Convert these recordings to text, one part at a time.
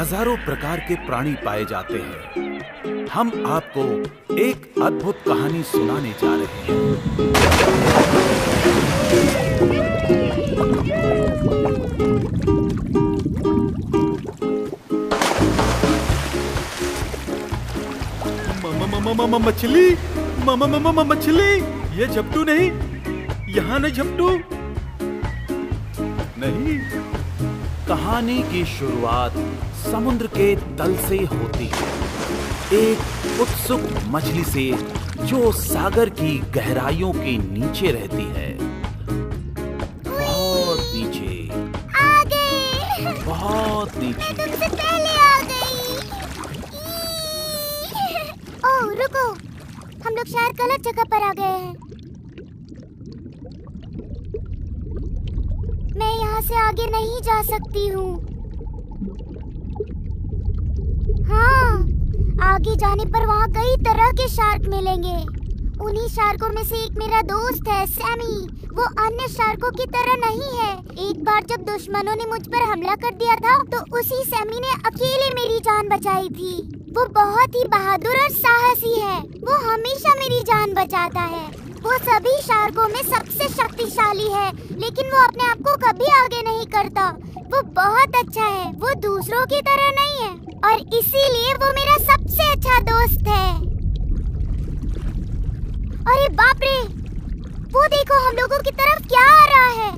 हजारों प्रकार के प्राणी पाए जाते हैं। हम आपको एक अद्भुत कहानी सुनाने जा रहे हैं। मछली, मछली, ये झपटू नहीं, यहाँ नहीं झपटू नहीं। कहानी की शुरुआत समुद्र के तल से होती है, एक उत्सुक मछली से जो सागर की गहराइयों के नीचे रहती है। बहुत नीचे, आ गए। बहुत नीचे। मैं तुमसे पहले आ गई। ओह रुको, हम लोग शायद गलत जगह पर आ गए हैं। मैं यहाँ से आगे नहीं जा सकती हूँ। हाँ, आगे जाने पर वहाँ कई तरह के शार्क मिलेंगे। उन्हीं शार्कों में से एक मेरा दोस्त है, सैमी। वो अन्य शार्कों की तरह नहीं है। एक बार जब दुश्मनों ने मुझ पर हमला कर दिया था, तो उसी सैमी ने अकेले मेरी जान बचाई थी। वो बहुत ही बहादुर और साहसी है। वो हमेशा मेरी जान बचाता है। वो सभी शार्कों में सबसे शक्तिशाली है, लेकिन वो अपने आप को कभी आगे नहीं करता। वो बहुत अच्छा है, वो दूसरों की तरह नहीं है, और इसीलिए वो मेरा सबसे अच्छा दोस्त है। अरे बाप रे, वो देखो हम लोगों की तरफ क्या आ रहा है।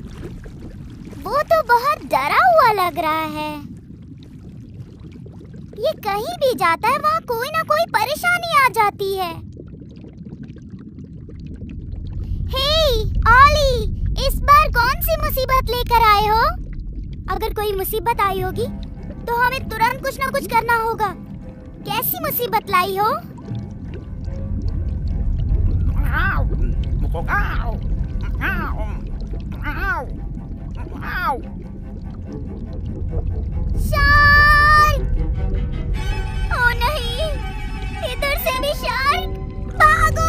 वो तो बहुत डरा हुआ लग रहा है। ये कहीं भी जाता है, वहाँ कोई ना कोई परेशानी आ जाती है। हे ऑली, इस बार कौन सी मुसीबत लेकर आए हो? अगर कोई मुसीबत आई होगी तो हमें तुरंत कुछ ना कुछ करना होगा। कैसी मुसीबत लाई हो? शार्क! ओ नहीं, इधर से भी शार्क! भागो!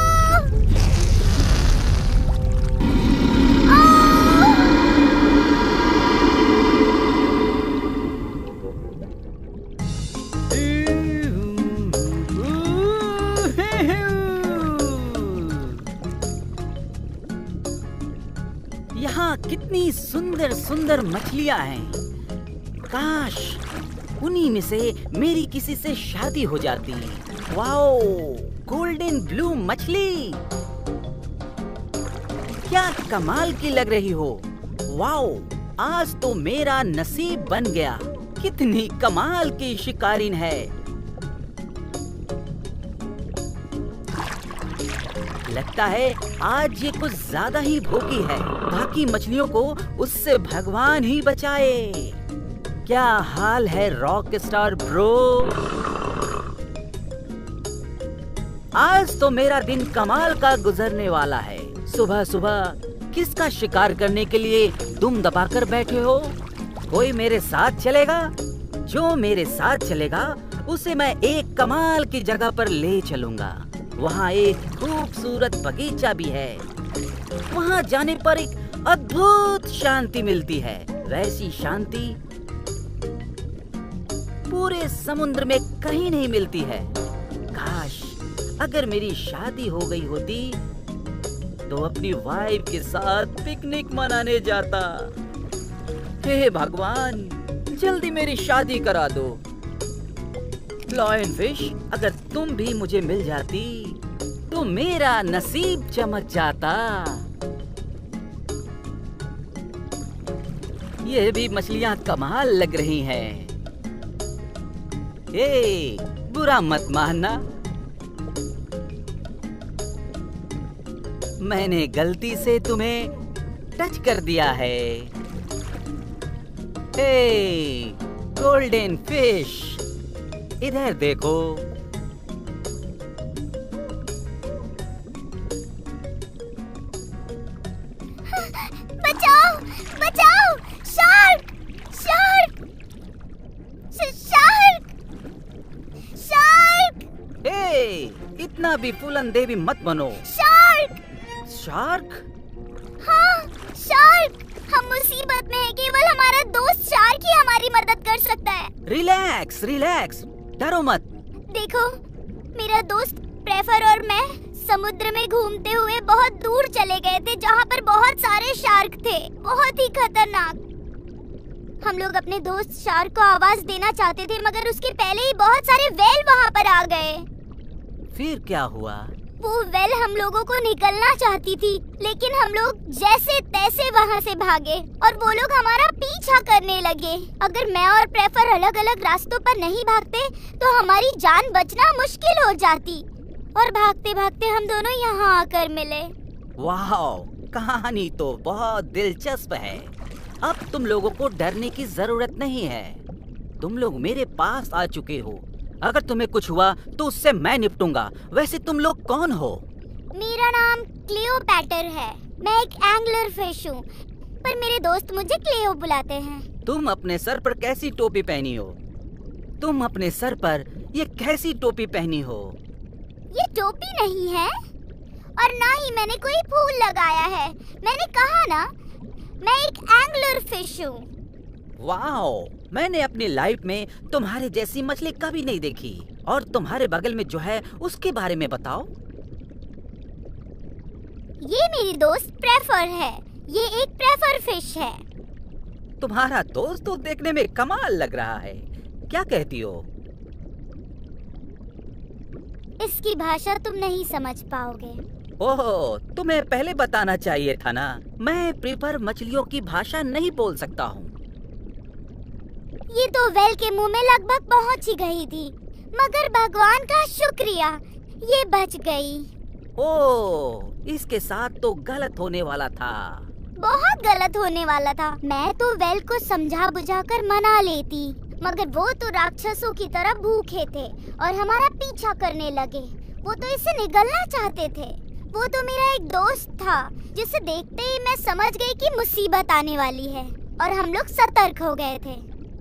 यहाँ कितनी सुंदर सुंदर मछलियाँ हैं। काश उन्हीं में से मेरी किसी से शादी हो जाती। वाओ, गोल्डन ब्लू मछली, क्या कमाल की लग रही हो। वाओ, आज तो मेरा नसीब बन गया। कितनी कमाल की शिकारिन है। लगता है आज ये कुछ ज्यादा ही भूखी है। बाकी मछलियों को उससे भगवान ही बचाए। क्या हाल है रॉक स्टार ब्रो? आज तो मेरा दिन कमाल का गुजरने वाला है। सुबह सुबह किसका शिकार करने के लिए दुम दबाकर बैठे हो? कोई मेरे साथ चलेगा? जो मेरे साथ चलेगा उसे मैं एक कमाल की जगह पर ले चलूंगा। वहाँ एक खूबसूरत बगीचा भी है। वहाँ जाने पर एक अद्भुत शांति मिलती है। वैसी शांति पूरे समुद्र में कहीं नहीं मिलती है। काश अगर मेरी शादी हो गई होती तो अपनी वाइफ के साथ पिकनिक मनाने जाता। हे भगवान, जल्दी मेरी शादी करा दो। लॉयन फिश, अगर तुम भी मुझे मिल जाती तो मेरा नसीब चमक जाता। ये भी मछलियां कमाल लग रही हैं। ए, बुरा मत मानना, मैंने गलती से तुम्हें टच कर दिया है। हे गोल्डन फिश, इधर देखो। बचाओ, बचाओ! शार्क! शार्क! शार्क! शार्क! हे, इतना भी फूलंदेवी मत बनो। शार्क! शार्क? हाँ, शार्क! हम मुसीबत में हैं। केवल हमारा दोस्त शार्क ही हमारी मदद कर सकता है। रिलैक्स रिलैक्स, डरो मत। देखो, मेरा दोस्त प्रेफर और मैं समुद्र में घूमते हुए बहुत दूर चले गए थे, जहाँ पर बहुत सारे शार्क थे, बहुत ही खतरनाक। हम लोग अपने दोस्त शार्क को आवाज देना चाहते थे, मगर उसके पहले ही बहुत सारे व्हेल वहाँ पर आ गए। फिर क्या हुआ? वो व्हेल हम लोगों को निकलना चाहती थी, लेकिन हम लोग जैसे तैसे वहाँ से भागे और वो लोग हमारा पीछा करने लगे। अगर मैं और प्रेफर अलग अलग रास्तों पर नहीं भागते तो हमारी जान बचना मुश्किल हो जाती। और भागते भागते हम दोनों यहाँ आकर मिले। वाह, कहानी तो बहुत दिलचस्प है। अब तुम लोगों को डरने की जरूरत नहीं है। तुम लोग मेरे पास आ चुके हो। अगर तुम्हें कुछ हुआ तो उससे मैं निपटूंगा। वैसे तुम लोग कौन हो? मेरा नाम क्लियोपैटर है। मैं एक एंगलर फिश हूँ, पर मेरे दोस्त मुझे क्लियो बुलाते हैं। तुम अपने सर पर कैसी टोपी पहनी हो? तुम अपने सर पर ये कैसी टोपी पहनी हो? ये टोपी नहीं है और ना ही मैंने कोई फूल लगाया है। मैंने कहा ना, मैं एक एंगलर फिश हूँ। वाओ, मैंने अपनी लाइफ में तुम्हारे जैसी मछली कभी नहीं देखी। और तुम्हारे बगल में जो है उसके बारे में बताओ। ये मेरी दोस्त प्रेफर है। ये एक प्रेफर फिश है। तुम्हारा दोस्त तो देखने में कमाल लग रहा है। क्या कहती हो? इसकी भाषा तुम नहीं समझ पाओगे। ओह, तुम्हें पहले बताना चाहिए था ना। मैं प्रेफर मछलियों की भाषा नहीं बोल सकता हूँ। ये तो व्हेल के मुंह में लगभग पहुंच ही गई थी, मगर भगवान का शुक्रिया, ये बच गई। ओह, इसके साथ तो गलत होने वाला था। बहुत गलत होने वाला था। मैं तो व्हेल को समझा बुझाकर मना लेती, मगर वो तो राक्षसों की तरह भूखे थे और हमारा पीछा करने लगे। वो तो इससे निगलना चाहते थे। वो तो मेरा एक दोस्त था, जिसे देखते ही मैं समझ गई कि मुसीबत आने वाली है और हम लोग सतर्क हो गए थे।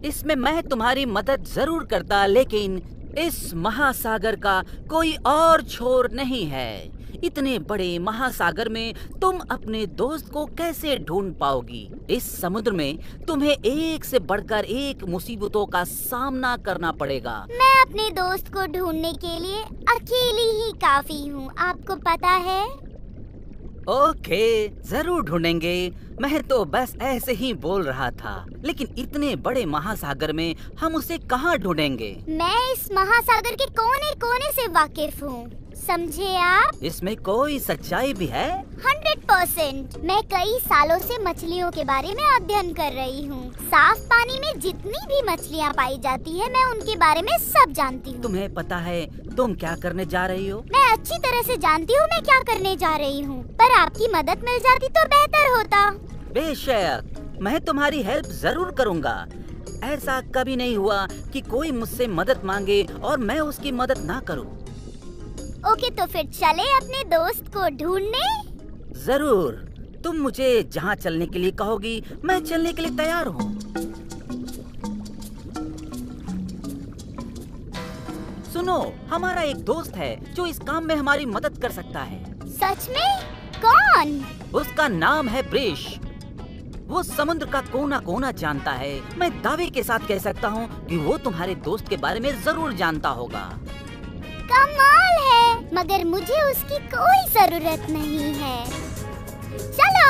इसमें मैं तुम्हारी मदद जरूर करता, लेकिन इस महासागर का कोई और छोर नहीं है। इतने बड़े महासागर में तुम अपने दोस्त को कैसे ढूंढ पाओगी? इस समुद्र में तुम्हें एक से बढ़कर एक मुसीबतों का सामना करना पड़ेगा। मैं अपने दोस्त को ढूंढने के लिए अकेली ही काफी हूँ, आपको पता है। ओके, जरूर ढूंढेंगे। मैं तो बस ऐसे ही बोल रहा था, लेकिन इतने बड़े महासागर में हम उसे कहाँ ढूंढेंगे? मैं इस महासागर के कोने कोने से वाकिफ हूँ, समझे आप? इसमें कोई सच्चाई भी है? 100%। मैं कई सालों से मछलियों के बारे में अध्ययन कर रही हूँ। साफ पानी में जितनी भी मछलियाँ पाई जाती है, मैं उनके बारे में सब जानती हूँ। तुम्हें पता है तुम क्या करने जा रही हो? मैं अच्छी तरह से जानती हूँ मैं क्या करने जा रही हूँ, पर आपकी मदद मिल जाती तो बेहतर होता। बेशक, मैं तुम्हारी हेल्प जरूर करूँगा। ऐसा कभी नहीं हुआ कि कोई मुझसे मदद मांगे और मैं उसकी मदद ना करूँ। ओके, तो फिर चले अपने दोस्त को ढूंढने। जरूर, तुम मुझे जहाँ चलने के लिए कहोगी मैं चलने के लिए तैयार हूँ। सुनो, हमारा एक दोस्त है जो इस काम में हमारी मदद कर सकता है। सच में? कौन? उसका नाम है ब्रिश। वो समुद्र का कोना कोना जानता है। मैं दावे के साथ कह सकता हूँ कि वो तुम्हारे दोस्त के बारे में जरूर जानता होगा। कमाल है, मगर मुझे उसकी कोई जरूरत नहीं है। चलो।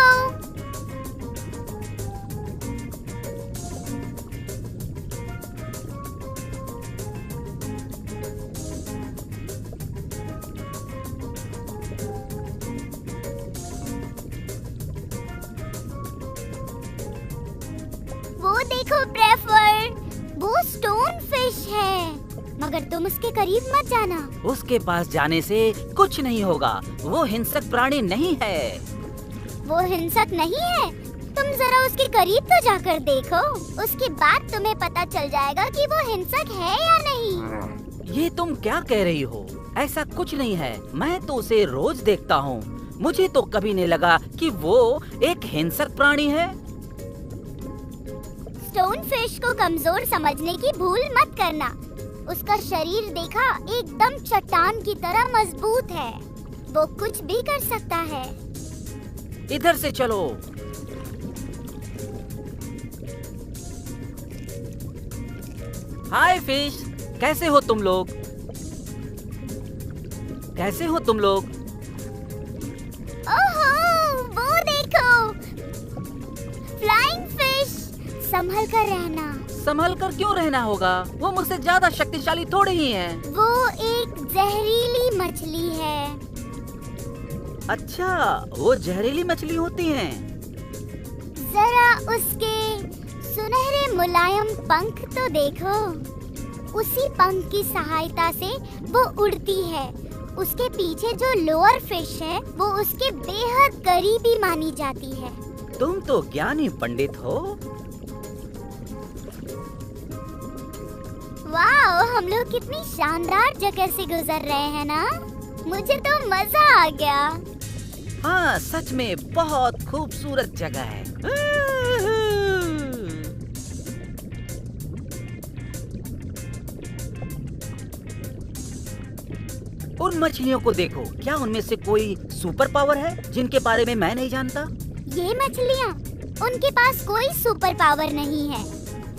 वो देखो प्रेफर, वो स्टोन फिश है, मगर तुम उसके करीब मत जाना। उसके पास जाने से कुछ नहीं होगा। वो हिंसक प्राणी नहीं है। वो हिंसक नहीं है? तुम जरा उसके करीब तो जाकर देखो, उसके बाद तुम्हें पता चल जाएगा कि वो हिंसक है या नहीं। ये तुम क्या कह रही हो? ऐसा कुछ नहीं है। मैं तो उसे रोज देखता हूँ। मुझे तो कभी नहीं लगा कि वो एक हिंसक प्राणी है। स्टोन फिश को कमजोर समझने की भूल मत करना। उसका शरीर देखा, एकदम चट्टान की तरह मजबूत है। वो कुछ भी कर सकता है। इधर से चलो। हाय फिश, कैसे हो तुम लोग? कैसे हो तुम लोग? ओहो, वो देखो, फ्लाइंग फिश। संभल कर रहना। संभल कर क्यों रहना होगा? वो मुझसे ज्यादा शक्तिशाली थोड़े ही हैं। वो एक जहरीली मछली है। अच्छा, वो जहरीली मछली होती हैं। जरा उसके सुनहरे मुलायम पंख तो देखो। उसी पंख की सहायता से वो उड़ती है। उसके पीछे जो लोअर फिश है वो उसके बेहद करीबी मानी जाती है। तुम तो ज्ञानी पंडित हो। वाह, हम लोग कितनी शानदार जगह से गुजर रहे हैं ना। मुझे तो मजा आ गया। हाँ, सच में बहुत खूबसूरत जगह है। उन मछलियों को देखो, क्या उनमें से कोई सुपर पावर है जिनके बारे में मैं नहीं जानता? ये मछलियाँ, उनके पास कोई सुपर पावर नहीं है।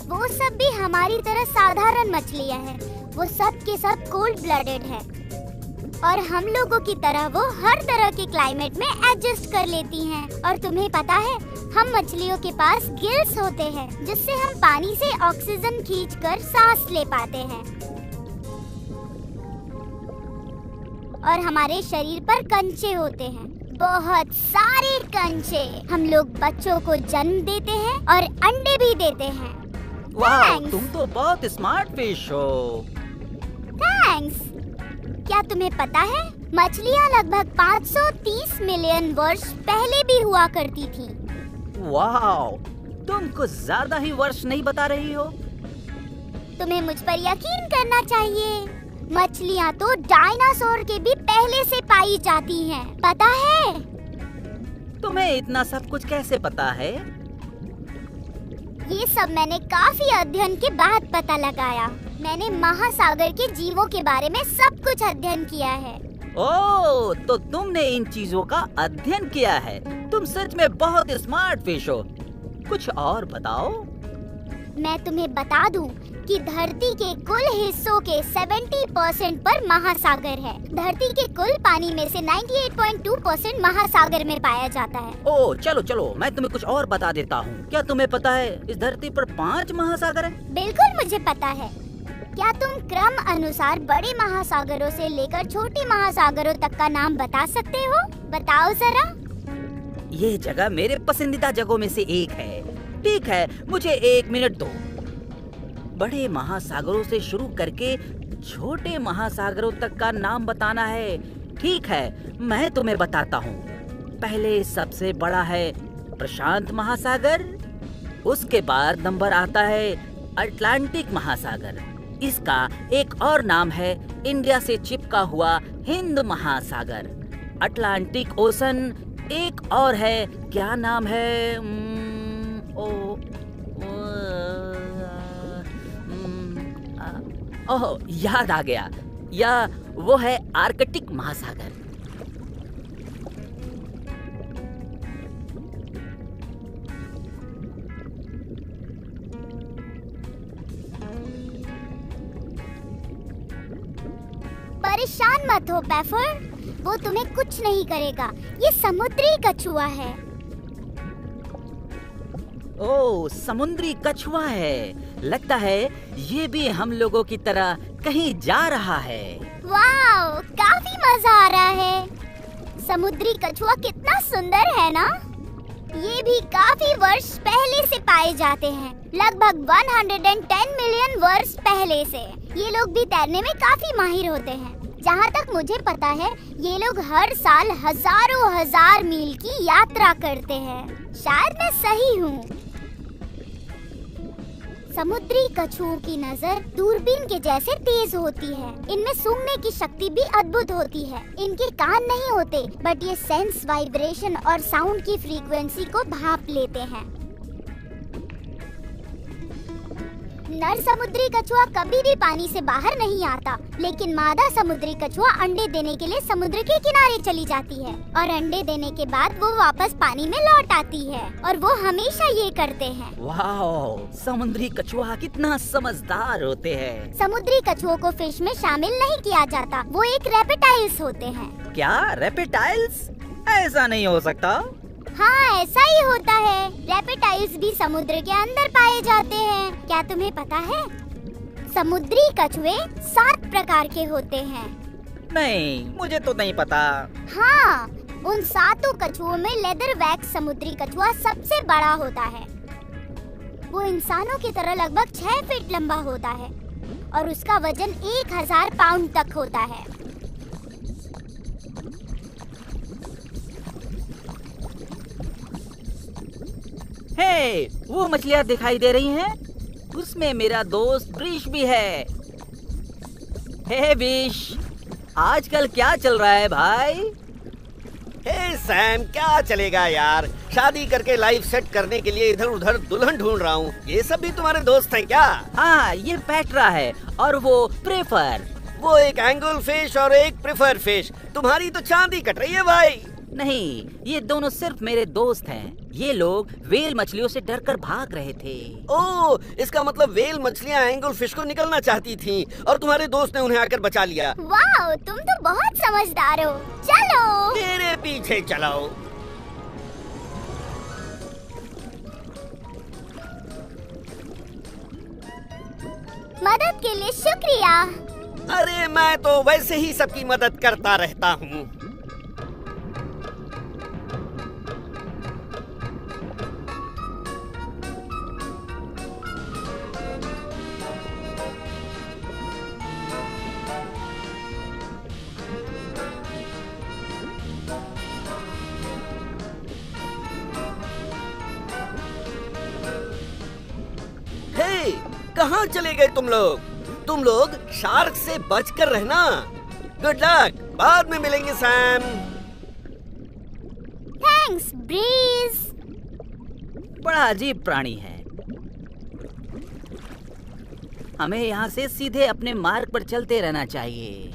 वो सब भी हमारी तरह साधारण मछलियाँ हैं। वो सब के सब कोल्ड ब्लडेड है और हम लोगों की तरह वो हर तरह के क्लाइमेट में एडजस्ट कर लेती हैं। और तुम्हें पता है, हम मछलियों के पास गिल्स होते हैं जिससे हम पानी से ऑक्सीजन खींचकर सांस ले पाते हैं। और हमारे शरीर पर कंचे होते हैं, बहुत सारे कंचे। हम लोग बच्चों को जन्म देते हैं और अंडे भी देते हैं। वाह, Thanks. तुम तो बहुत स्मार्ट फिश हो। थैंक्स। क्या तुम्हें पता है, मछलियाँ लगभग 530 मिलियन वर्ष पहले भी हुआ करती थी। वाह, तुम कुछ ज्यादा ही वर्ष नहीं बता रही हो। तुम्हें मुझ पर यकीन करना चाहिए। मछलियाँ तो डायनासोर के भी पहले से पाई जाती हैं, पता है? तुम्हें इतना सब कुछ कैसे पता है? ये सब मैंने काफी अध्ययन के बाद पता लगाया। मैंने महासागर के जीवों के बारे में सब कुछ अध्ययन किया है। ओह, तो तुमने इन चीजों का अध्ययन किया है। तुम सच में बहुत स्मार्ट फिश हो। कुछ और बताओ। मैं तुम्हें बता दूं कि धरती के कुल हिस्सों के 70% पर महासागर है। धरती के कुल पानी में से 98.2% महासागर में पाया जाता है। ओह, चलो चलो, मैं तुम्हें कुछ और बता देता हूँ। क्या तुम्हें पता है इस धरती पर 5 महासागर हैं? बिल्कुल मुझे पता है। क्या तुम क्रम अनुसार बड़े महासागरों से लेकर छोटे महासागरों तक का नाम बता सकते हो? बताओ जरा। ये जगह मेरे पसंदीदा जगहों में से एक है। ठीक है, मुझे 1 मिनट दो। बड़े महासागरों से शुरू करके छोटे महासागरों तक का नाम बताना है। ठीक है, मैं तुम्हें बताता हूँ। पहले सबसे बड़ा है प्रशांत महासागर। उसके बाद नंबर आता है अटलांटिक महासागर। इसका एक और नाम है इंडिया से चिपका हुआ हिंद महासागर। अटलांटिक ओशन एक और है, क्या नाम है? ओह, याद आ गया, या वो है आर्कटिक महासागर। परेशान मत हो पैफर, वो तुम्हें कुछ नहीं करेगा। ये समुद्री कछुआ है। ओह, समुद्री कछुआ है। लगता है ये भी हम लोगों की तरह कहीं जा रहा है। वाह, काफी मजा आ रहा है। समुद्री कछुआ कितना सुंदर है ना। ये भी काफी वर्ष पहले से पाए जाते हैं, लगभग 110 मिलियन वर्ष पहले से। ये लोग भी तैरने में काफी माहिर होते हैं। जहाँ तक मुझे पता है, ये लोग हर साल हजारों हजार मील की यात्रा करते हैं। शायद मैं सही हूँ। समुद्री कछुओं की नजर दूरबीन के जैसे तेज होती है। इनमें सूंघने की शक्ति भी अद्भुत होती है। इनके कान नहीं होते, बट ये सेंस वाइब्रेशन और साउंड की फ्रीक्वेंसी को भाप लेते हैं। नर समुद्री कछुआ कभी भी पानी से बाहर नहीं आता, लेकिन मादा समुद्री कछुआ अंडे देने के लिए समुद्र के किनारे चली जाती है और अंडे देने के बाद वो वापस पानी में लौट आती है और वो हमेशा ये करते हैं। वाओ, समुद्री कछुआ कितना समझदार होते हैं। समुद्री कछुओं को फिश में शामिल नहीं किया जाता, वो एक रेप्टाइल्स होते हैं। क्या रेप्टाइल्स? ऐसा नहीं हो सकता। हाँ, ऐसा ही होता है। रेप्टाइल्स भी समुद्र के अंदर पाए जाते हैं। क्या तुम्हें पता है? समुद्री कछुए 7 प्रकार के होते हैं। नहीं, मुझे तो नहीं पता। हाँ, उन 7 कछुओं में लेदर वैक्स समुद्री कछुआ सबसे बड़ा होता है। वो इंसानों की तरह लगभग 6 फीट लंबा होता है और उसका वजन 1000 पाउंड तक होता है। हे, वो मछलियाँ दिखाई दे रही हैं? उसमें मेरा दोस्त ब्रिश भी है। हे विश, आजकल क्या चल रहा है भाई? हे सैम, क्या चलेगा यार, शादी करके लाइफ सेट करने के लिए इधर उधर दुल्हन ढूंढ रहा हूँ। ये सब भी तुम्हारे दोस्त हैं क्या? हाँ, ये पेट्रा है और वो प्रेफर। वो एक एंगल फिश और एक प्रेफर फिश। तुम्हारी तो चांदी कट रही है भाई। नहीं, ये दोनों सिर्फ मेरे दोस्त हैं। ये लोग वेल मछलियों से डरकर भाग रहे थे। ओह, इसका मतलब वेल मछलियाँ एंगल फिश को निकलना चाहती थीं और तुम्हारे दोस्त ने उन्हें आकर बचा लिया। वाह, तुम तो बहुत समझदार हो। चलो मेरे पीछे चलो। मदद के लिए शुक्रिया। अरे मैं तो वैसे ही सबकी मदद करता रहता हूँ। हे, कहाँ चले गए तुम लोग? तुम लोग शार्क से बचकर रहना। गुड लक, बाद में मिलेंगे सैम। Thanks bridge. बड़ा अजीब प्राणी है। हमें यहाँ से सीधे अपने मार्ग पर चलते रहना चाहिए।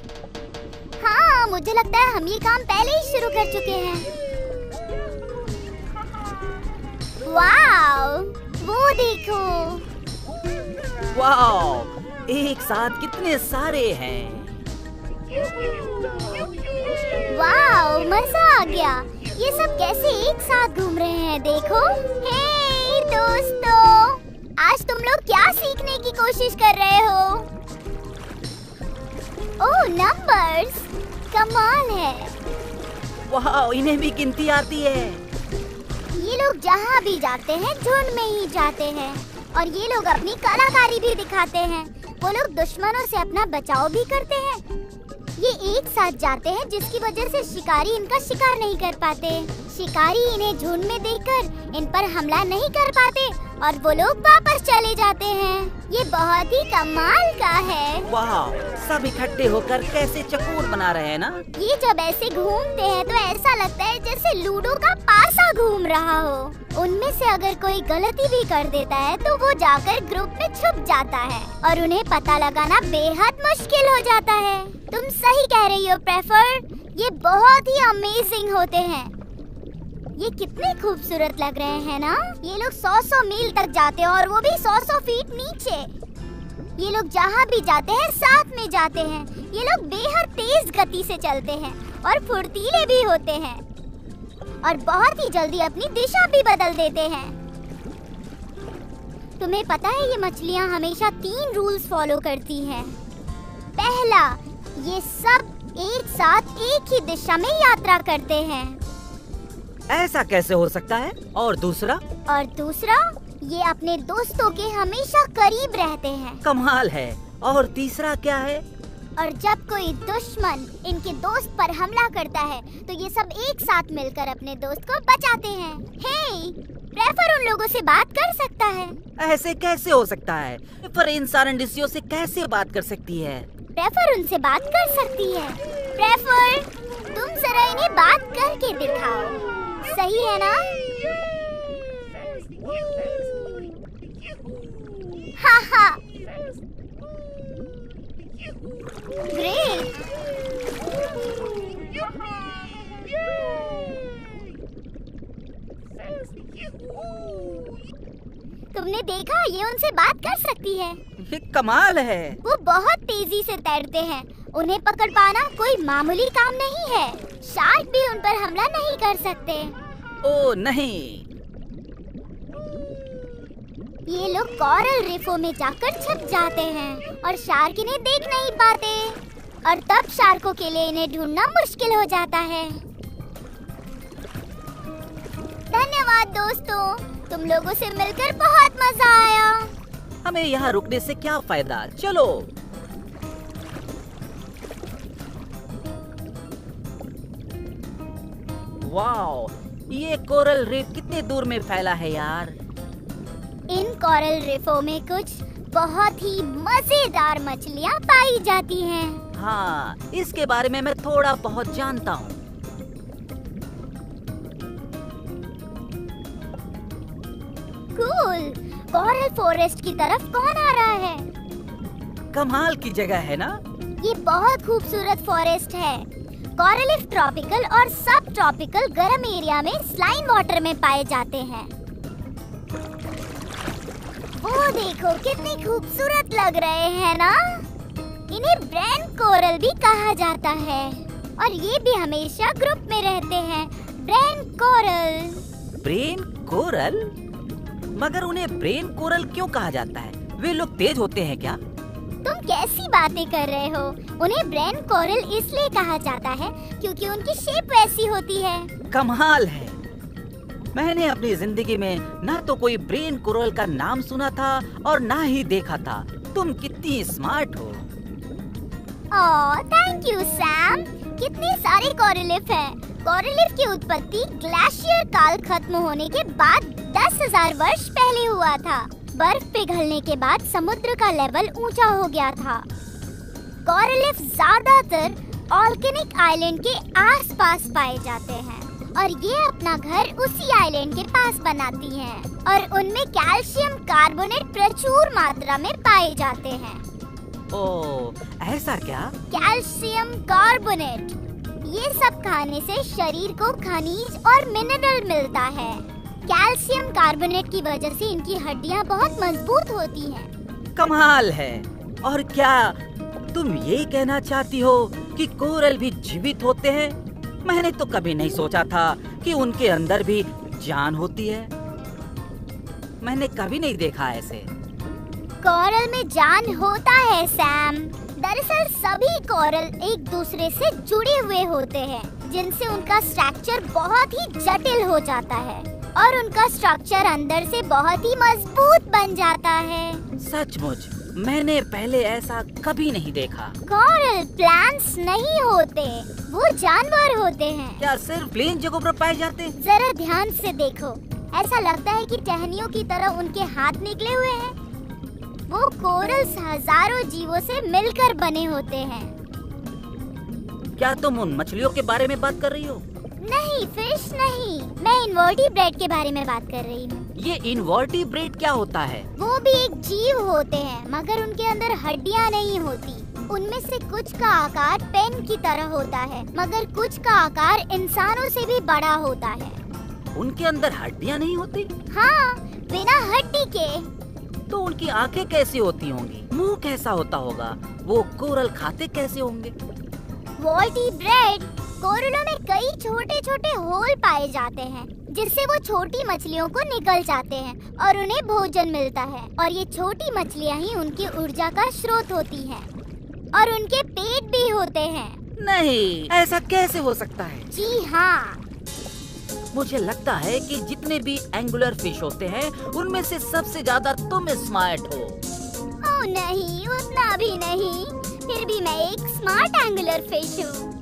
हाँ, मुझे लगता है हम ये काम पहले ही शुरू कर चुके हैं। वाव, वो देखो। वाओ, एक साथ कितने सारे हैं। वाव, मजा आ गया। ये सब कैसे एक साथ घूम रहे हैं, देखो। हे दोस्तों, आज तुम लोग क्या सीखने की कोशिश कर रहे हो? ओह, नंबर्स, कमाल है। वाओ, इन्हें भी गिनती आती है। ये लोग जहाँ भी जाते हैं झुंड में ही जाते हैं और ये लोग अपनी कलाकारी भी दिखाते हैं। वो लोग दुश्मनों से अपना बचाव भी करते हैं। ये एक साथ जाते हैं जिसकी वजह से शिकारी इनका शिकार नहीं कर पाते। शिकारी इन्हें झुंड में देखकर इन पर हमला नहीं कर पाते और वो लोग वापस चले जाते हैं। ये बहुत ही कमाल का है। वाह, सब इकट्ठे होकर कैसे चकोर बना रहे हैं ना। ये जब ऐसे घूमते हैं तो ऐसा लगता है जैसे लूडो का पासा घूम रहा हो। उनमें से अगर कोई गलती भी कर देता है तो वो जाकर ग्रुप में छुप जाता है और उन्हें पता लगाना बेहद मुश्किल हो जाता है। तुम सही कह रही हो प्रेफर, ये बहुत ही अमेजिंग होते हैं। ये कितने खूबसूरत लग रहे हैं ना। ये लोग 100 मील तक जाते हैं और वो भी 100 फीट नीचे। ये लोग जहाँ भी जाते हैं साथ में जाते हैं। ये लोग बेहद तेज गति से चलते हैं और फुर्तीले भी होते हैं और बहुत ही जल्दी अपनी दिशा भी बदल देते हैं। तुम्हें पता है ये मछलियाँ हमेशा 3 रूल्स फॉलो करती हैं। पहला, ये सब एक साथ एक ही दिशा में यात्रा करते हैं। ऐसा कैसे हो सकता है? और दूसरा? ये अपने दोस्तों के हमेशा करीब रहते हैं। कमाल है। और तीसरा क्या है? और जब कोई दुश्मन इनके दोस्त पर हमला करता है तो ये सब एक साथ मिलकर अपने दोस्त को बचाते हैं। हे, प्रेफर उन लोगों से बात कर सकता है। ऐसे कैसे हो सकता है? पर इन सारंडिसियों से कैसे बात कर सकती है? प्रेफर उनसे बात कर सकती है। प्रेफर, तुम जरा इन्हें बात करके दिखाओ, सही है ना? हाँ हाँ, ग्रेट! तुमने देखा, ये उनसे बात कर सकती है। ये कमाल है। वो बहुत तेजी से तैरते हैं। उन्हें पकड़ पाना कोई मामूली काम नहीं है। शार्क भी उन पर हमला नहीं कर सकते। ओ नहीं। ये लोग कोरल रीफों में जाकर छुप जाते हैं और शार्क इन्हें देख नहीं पाते, और तब शार्कों के लिए इन्हें ढूंढना मुश्किल हो जाता है। धन्यवाद दोस्तों, तुम लोगों से मिलकर बहुत मजा आया। हमें यहाँ रुकने से क्या फायदा, चलो। वाओ, ये कोरल रीफ कितने दूर में फैला है यार। इन कोरल रीफों में कुछ बहुत ही मजेदार मछलियाँ पाई जाती हैं। हाँ, इसके बारे में मैं थोड़ा बहुत जानता हूँ। कूल! कोरल फॉरेस्ट की तरफ कौन आ रहा है? कमाल की जगह है ना? ये बहुत खूबसूरत फॉरेस्ट है। कोरल रीफ ट्रॉपिकल और सब ट्रॉपिकल गर्म एरिया में स्लाइन वाटर में पाए जाते हैं। वो देखो, कितने खूबसूरत लग रहे हैं ना? इन्हें ब्रेन कोरल भी कहा जाता है, और ये भी हमेशा ग्रुप में रहते हैं। Brain coral. Brain coral? मगर उन्हें ब्रेन कोरल क्यों कहा जाता है? वे लोग तेज होते हैं क्या? तुम कैसी बातें कर रहे हो? उन्हें ब्रेन कोरल इसलिए कहा जाता है क्योंकि उनकी शेप वैसी होती है। कमाल है। मैंने अपनी जिंदगी में ना तो कोई ब्रेन कोरल का नाम सुना था और ना ही देखा था। तुम कितनी स्मार्ट हो। ओह, थैंक यू सैम। कितने सारे कोरल रीफ हैं। कोरल रीफ की उत्पत्ति ग्लेशियर काल खत्म होने के बाद 10,000 वर्ष पहले हुआ था। बर्फ पिघलने के बाद समुद्र का लेवल ऊंचा हो गया था। कोरल रीफ ज्यादातर ऑल्केनिक आइलैंड के आसपास पाए जाते हैं, और ये अपना घर उसी आइलैंड के पास बनाती हैं, और उनमें कैल्शियम कार्बोनेट प्रचुर मात्रा में पाए जाते हैं। ओह, ऐसा क्या? कैल्शियम कार्बोनेट, ये सब खाने से शरीर को खनिज और मिनरल मिलता है। कैल्शियम कार्बोनेट की वजह से इनकी हड्डियां बहुत मजबूत होती हैं। कमाल है। और क्या तुम ये कहना चाहती हो कि कोरल भी जीवित होते हैं? मैंने तो कभी नहीं सोचा था कि उनके अंदर भी जान होती है। मैंने कभी नहीं देखा ऐसे। कोरल में जान होता है सैम। दरअसल सभी कोरल एक दूसरे से जुड़े हुए होते हैं, जिनसे उनका स्ट्रक्चर बहुत ही जटिल हो जाता है, और उनका स्ट्रक्चर अंदर से बहुत ही मजबूत बन जाता है। सचमुच, मैंने पहले ऐसा कभी नहीं देखा। कोरल प्लांट्स नहीं होते, वो जानवर होते हैं। क्या सिर्फ प्लेन जगहों पर पाए जाते हैं? जरा ध्यान से देखो, ऐसा लगता है कि टहनियों की तरह उनके हाथ निकले हुए हैं। वो कोरल्स हजारों जीवों से मिलकर बने होते हैं। क्या तुम उन मछलियों के बारे में बात कर रही हो? नहीं, फिश नहीं, मैं इनवर्टिब्रेट के बारे में बात कर रही हूँ। ये इनवर्टिब्रेट क्या होता है? वो भी एक जीव होते हैं, मगर उनके अंदर हड्डियाँ नहीं होती। उनमें से कुछ का आकार पेन की तरह होता है, मगर कुछ का आकार इंसानों से भी बड़ा होता है। उनके अंदर हड्डियाँ नहीं होती? हाँ, बिना हड्डी के। तो उनकी आंखें कैसी होती होंगी? मुंह कैसा होता होगा? वो कोरल खाते कैसे होंगे? वर्टिब्रेट कोरलों में कई छोटे छोटे होल पाए जाते हैं, जिससे वो छोटी मछलियों को निकल जाते हैं और उन्हें भोजन मिलता है। और ये छोटी मछलियाँ ही उनकी ऊर्जा का स्रोत होती हैं, और उनके पेट भी होते हैं। नहीं, ऐसा कैसे हो सकता है? जी हाँ। मुझे लगता है कि जितने भी एंगुलर फिश होते हैं, उनमें से सबसे ज्यादा तुम स्मार्ट हो। ओह नहीं, उतना भी नहीं। फिर भी मैं एक स्मार्ट एंगुलर फिश हूँ।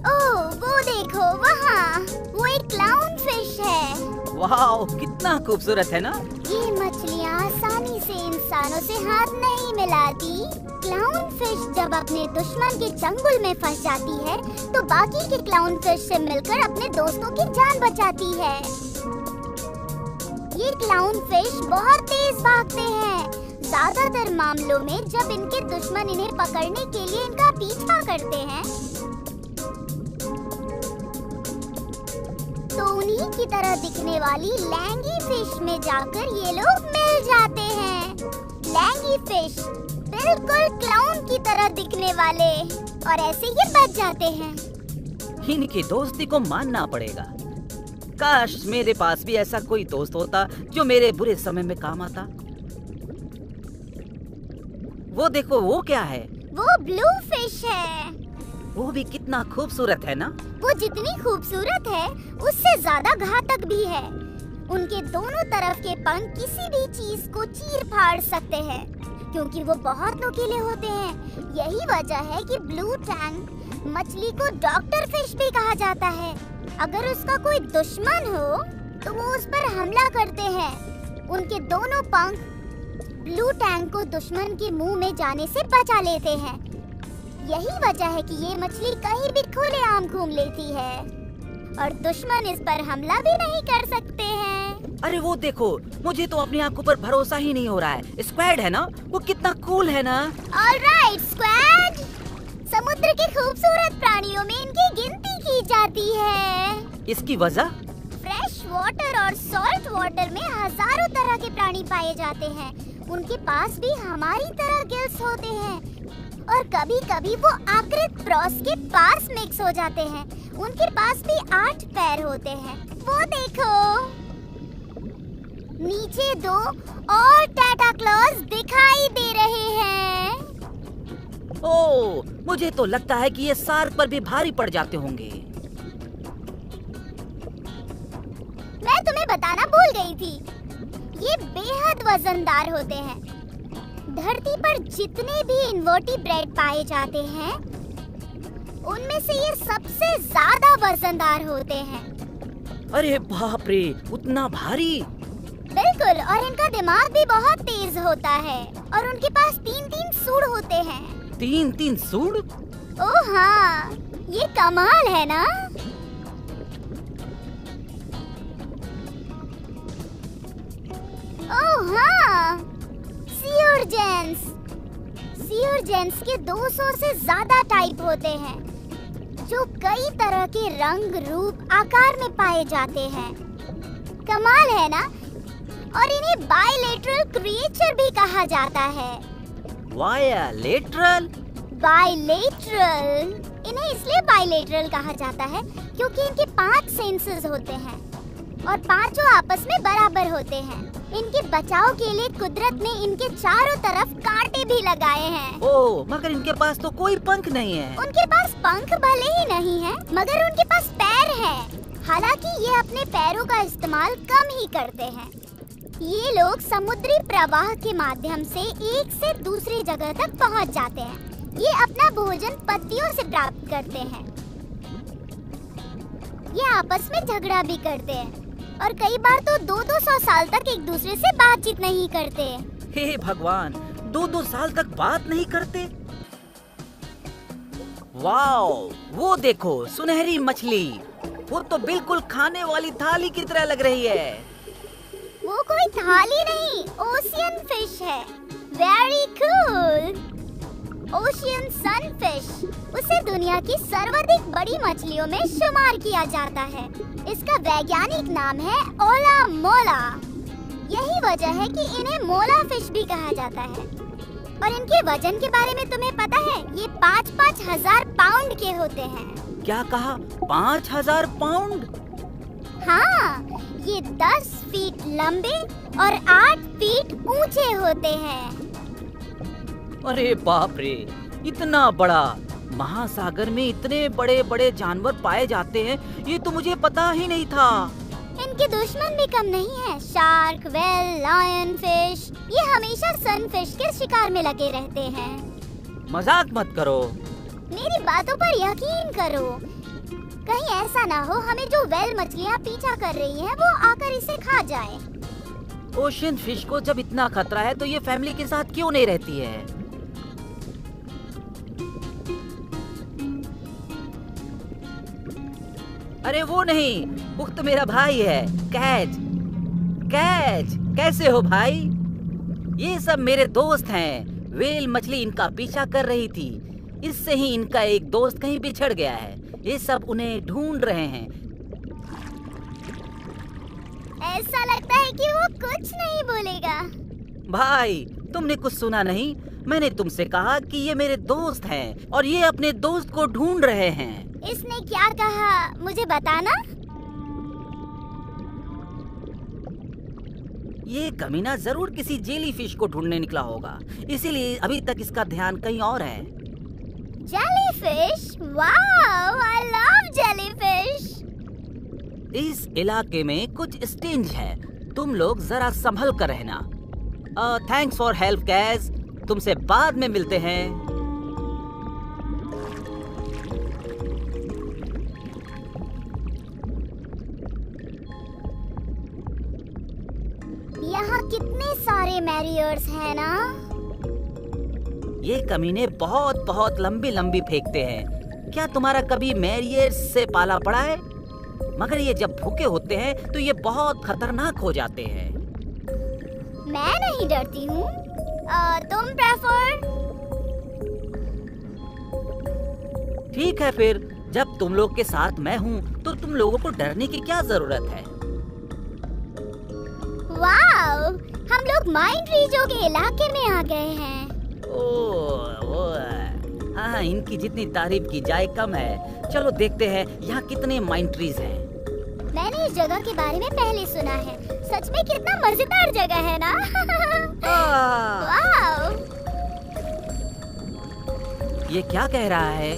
ओह, वो देखो वहाँ, वो एक क्लाउन फिश है। वाह, कितना खूबसूरत है ना? ये मछलियाँ आसानी से इंसानों से हाथ नहीं मिलाती। क्लाउन फिश जब अपने दुश्मन के चंगुल में फंस जाती है, तो बाकी के क्लाउन फिश से मिलकर अपने दोस्तों की जान बचाती है। ये क्लाउन फिश बहुत तेज भागते हैं। ज्यादातर मामलों में जब इनके दुश्मन इन्हें पकड़ने के लिए इनका पीछा करते हैं तो उन्हीं की तरह दिखने वाली लैंगी फिश में जाकर ये लोग मिल जाते हैं। लैंगी फिश बिल्कुल क्लाउन की तरह दिखने वाले, और ऐसे ये बच जाते हैं। इनकी दोस्ती को मानना पड़ेगा। काश मेरे पास भी ऐसा कोई दोस्त होता जो मेरे बुरे समय में काम आता। वो देखो, वो क्या है? वो ब्लू फिश है। वो भी कितना खूबसूरत है ना? वो जितनी खूबसूरत है उससे ज्यादा घातक भी है। उनके दोनों तरफ के पंख किसी भी चीज को चीर फाड़ सकते हैं क्योंकि वो बहुत नुकीले होते हैं। यही वजह है कि ब्लू टैंग मछली को डॉक्टर फिश भी कहा जाता है। अगर उसका कोई दुश्मन हो तो वो उस पर हमला करते हैं। उनके दोनों पंख ब्लू टैंग को दुश्मन के मुंह में जाने से बचा लेते हैं। यही वजह है कि ये मछली कहीं भी खुलेआम घूम लेती है और दुश्मन इस पर हमला भी नहीं कर सकते हैं। अरे वो देखो, मुझे तो अपनी आंखों पर भरोसा ही नहीं हो रहा है। स्क्वैड है ना? वो कितना कूल है ना? ऑलराइट स्क्वैड। समुद्र के खूबसूरत प्राणियों में इनकी गिनती की जाती है। इसकी वजह? फ्रेश वाटर और सॉल्ट वाटर में हजारों तरह के प्राणी पाए जाते हैं। उनके पास भी हमारी तरह गिल्स होते हैं और कभी-कभी वो आकृत प्रॉस के पास मिक्स हो जाते हैं। उनके पास भी 8 पैर होते हैं। वो देखो, नीचे 2 और टैटा क्लॉज दिखाई दे रहे हैं। ओह, मुझे तो लगता है कि ये शार्क पर भी भारी पड़ जाते होंगे। मैं तुम्हें बताना भूल गई थी, ये बेहद वजनदार होते हैं। धरती पर जितने भी इन्वर्टिब्रेट पाए जाते हैं उनमें से ये सबसे ज्यादा वजनदार होते हैं। अरे बाप रे, उतना भारी? बिल्कुल, और इनका दिमाग भी बहुत तेज होता है और उनके पास 3-3 सूंड होते हैं। 3-3 सूंड? ओह हाँ, ये कमाल है ना? ओह हाँ, सीउर्जेंस के 200 से ज्यादा टाइप होते हैं जो कई तरह के रंग, रूप, आकार में पाए जाते हैं। कमाल है ना? और इन्हें बायलेटरल क्रिएचर भी कहा जाता है। बायलेटरल? बायलेटरल इन्हें इसलिए बायलेटरल कहा जाता है क्योंकि इनके 5 सेंसेस होते हैं और पांचों आपस में बराबर होते हैं। इनके बचाव के लिए कुदरत ने इनके चारों तरफ कांटे भी लगाए हैं। ओह, मगर इनके पास तो कोई पंख नहीं है। उनके पास पंख भले ही नहीं है, मगर उनके पास पैर हैं। हालांकि ये अपने पैरों का इस्तेमाल कम ही करते हैं। ये लोग समुद्री प्रवाह के माध्यम से एक से दूसरी जगह तक पहुंच जाते हैं। ये अपना भोजन पत्तियों से प्राप्त करते हैं। ये आपस में झगड़ा भी करते हैं और कई बार तो 200 साल तक एक दूसरे से बातचीत नहीं करते। हे भगवान, 2 साल तक बात नहीं करते? वाओ, वो देखो, सुनहरी मछली। वो तो बिल्कुल खाने वाली थाली की तरह लग रही है। वो कोई थाली नहीं, ओशियन फिश है। Very cool. ओशियन सनफिश, उसे दुनिया की सर्वाधिक बड़ी मछलियों में शुमार किया जाता है। इसका वैज्ञानिक नाम है ओला मोला। यही वजह है कि इन्हें मोला फिश भी कहा जाता है। और इनके वजन के बारे में तुम्हें पता है? ये 5-5 हजार पाउंड के होते हैं। क्या कहा? 5000 पाउंड? हाँ, ये 10 फीट लंबे और 8 फीट ऊंचे होते हैं। अरे बाप रे, इतना बड़ा! महासागर में इतने बड़े बड़े जानवर पाए जाते हैं, ये तो मुझे पता ही नहीं था। इनके दुश्मन भी कम नहीं है। शार्क, व्हेल, लायन फिश, ये हमेशा सनफिश के शिकार में लगे रहते हैं। मजाक मत करो। मेरी बातों पर यकीन करो। कहीं ऐसा ना हो हमें जो व्हेल मछलियाँ पीछा कर रही हैं वो आकर इसे खा जाए। ओशियन फिश को जब इतना खतरा है तो ये फैमिली के साथ क्यों नहीं रहती है? अरे वो नहीं, वो तो मेरा भाई है, कैच। कैच, कैसे हो भाई? ये सब मेरे दोस्त हैं। व्हेल मछली इनका पीछा कर रही थी, इससे ही इनका एक दोस्त कहीं बिछड़ गया है। ये सब उन्हें ढूंढ रहे हैं। ऐसा लगता है कि वो कुछ नहीं बोलेगा। भाई, तुमने कुछ सुना नहीं? मैंने तुमसे कहा कि ये मेरे दोस्त हैं और ये अपने दोस्त को ढूंढ रहे हैं। इसने क्या कहा, मुझे बताना। ये कमीना जरूर किसी जेलीफिश को ढूंढने निकला होगा, इसीलिए अभी तक इसका ध्यान कहीं और है। Jellyfish? Wow, I love jellyfish. इस इलाके में कुछ स्टिंज है, तुम लोग जरा संभल कर रहना। थैंक्स फॉर हेल्प कैज, तुमसे बाद में मिलते हैं। यहाँ कितने सारे मैरियर्स हैं ना। ये कमीने बहुत बहुत लंबी लंबी फेंकते हैं। क्या तुम्हारा कभी मैरियर्स से पाला पड़ा है? मगर ये जब भूखे होते हैं तो ये बहुत खतरनाक हो जाते हैं। मैं नहीं डरती हूँ। तुम प्रेफर? ठीक है फिर, जब तुम लोग के साथ मैं हूँ तो तुम लोगों को डरने की क्या जरूरत है? वाओ, हम लोग माइंड रीजो के इलाके में आ गए हैं। हाँ, इनकी जितनी तारीफ की जाए कम है। चलो देखते हैं यहाँ कितने माइंड ट्रीज हैं। मैंने इस जगह के बारे में पहले सुना है। सच में कितना मजेदार जगह है ना। वाओ, ये क्या कह रहा है?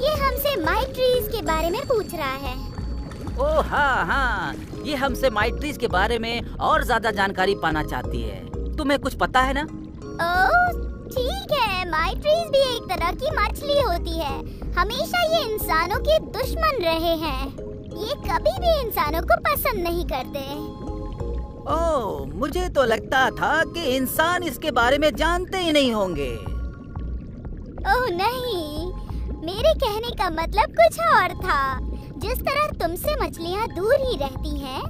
ये हमसे माइंड ट्रीज के बारे में पूछ रहा है। ओह हाँ, ये हमसे माइंड ट्रीज के बारे में और ज्यादा जानकारी पाना चाहती है। तुम्हें कुछ पता है ना? ओह ठीक है, माइंड ट्रीज भी एक तरह की मछली होती है। हमेशा ये इंसानों के दुश्मन रहे हैं। ये कभी भी इंसानों को पसंद नहीं करते। ओह, मुझे तो लगता था कि इंसान इसके बारे में जानते ही नहीं होंगे। ओह नहीं, मेरे कहने का मतलब कुछ और था। जिस तरह तुमसे मछलियाँ दूर ही रहती हैं,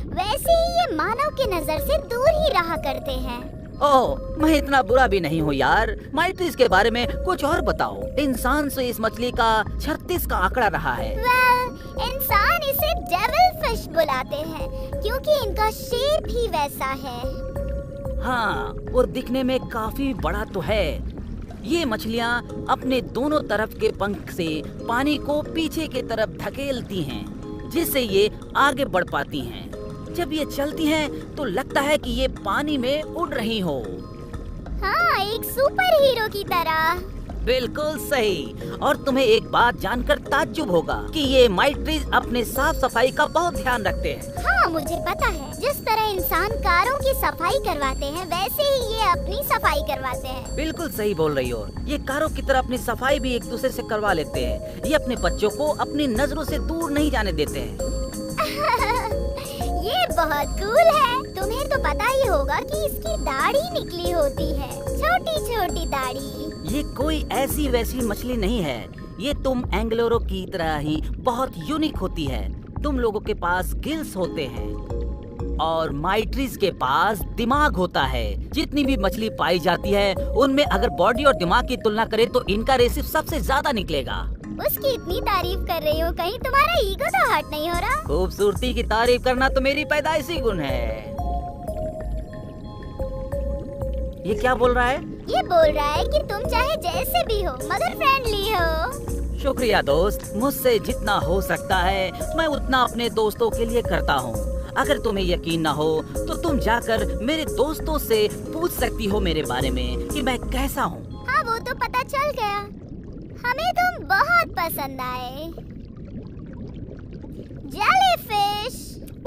वैसे ही ये मानव की नजर से दूर ही रहा करते हैं। ओह, मैं इतना बुरा भी नहीं हूँ यार। माइंड ट्रीज के बारे में कुछ और बताओ। इंसान से इस मछली का 36 का आंकड़ा रहा है। इंसान इसे डेविल फिश बुलाते हैं क्योंकि इनका शेप ही वैसा है। हाँ, और दिखने में काफी बड़ा तो है। ये मछलियाँ अपने दोनों तरफ के पंख से पानी को पीछे की तरफ धकेलती हैं, जिससे ये आगे बढ़ पाती हैं। जब ये चलती हैं, तो लगता है कि ये पानी में उड़ रही हो। हाँ, एक सुपर हीरो की तरह। बिल्कुल सही। और तुम्हें एक बात जानकर ताज्जुब होगा कि ये माइंड ट्रीज अपने साफ सफाई का बहुत ध्यान रखते हैं। हाँ, मुझे पता है। जिस तरह इंसान कारों की सफाई करवाते हैं, वैसे ही ये अपनी सफाई करवाते हैं। बिल्कुल सही बोल रही हो। ये कारों की तरह अपनी सफाई भी एक दूसरे से करवा लेते हैं। ये अपने बच्चों को अपनी नजरों से दूर नहीं जाने देते हैं। ये बहुत कूल है। तुम्हें तो पता ही होगा कि इसकी दाढ़ी निकली होती है, छोटी छोटी दाढ़ी। ये कोई ऐसी वैसी मछली नहीं है। ये तुम एंग्लोरो की तरह ही बहुत यूनिक होती है। तुम लोगों के पास गिल्स होते हैं और माइट्रीज के पास दिमाग होता है। जितनी भी मछली पाई जाती है, उनमें अगर बॉडी और दिमाग की तुलना करें तो इनका रेसिप सबसे ज्यादा निकलेगा। उसकी इतनी तारीफ कर रही हूँ, कहीं तुम्हारा ईगो तो हर्ट नहीं हो रहा? खूबसूरती की तारीफ करना तो मेरी पैदाइशी गुण है। ये क्या बोल रहा है? ये बोल रहा है कि तुम चाहे जैसे भी हो, मगर फ्रेंडली हो। शुक्रिया दोस्त। मुझसे जितना हो सकता है मैं उतना अपने दोस्तों के लिए करता हूँ। अगर तुम्हें यकीन ना हो तो तुम जाकर मेरे दोस्तों से पूछ सकती हो मेरे बारे में कि मैं कैसा हूँ। हाँ, वो तो पता चल गया। हमें तुम बहुत पसंद आए। जेलीफिश।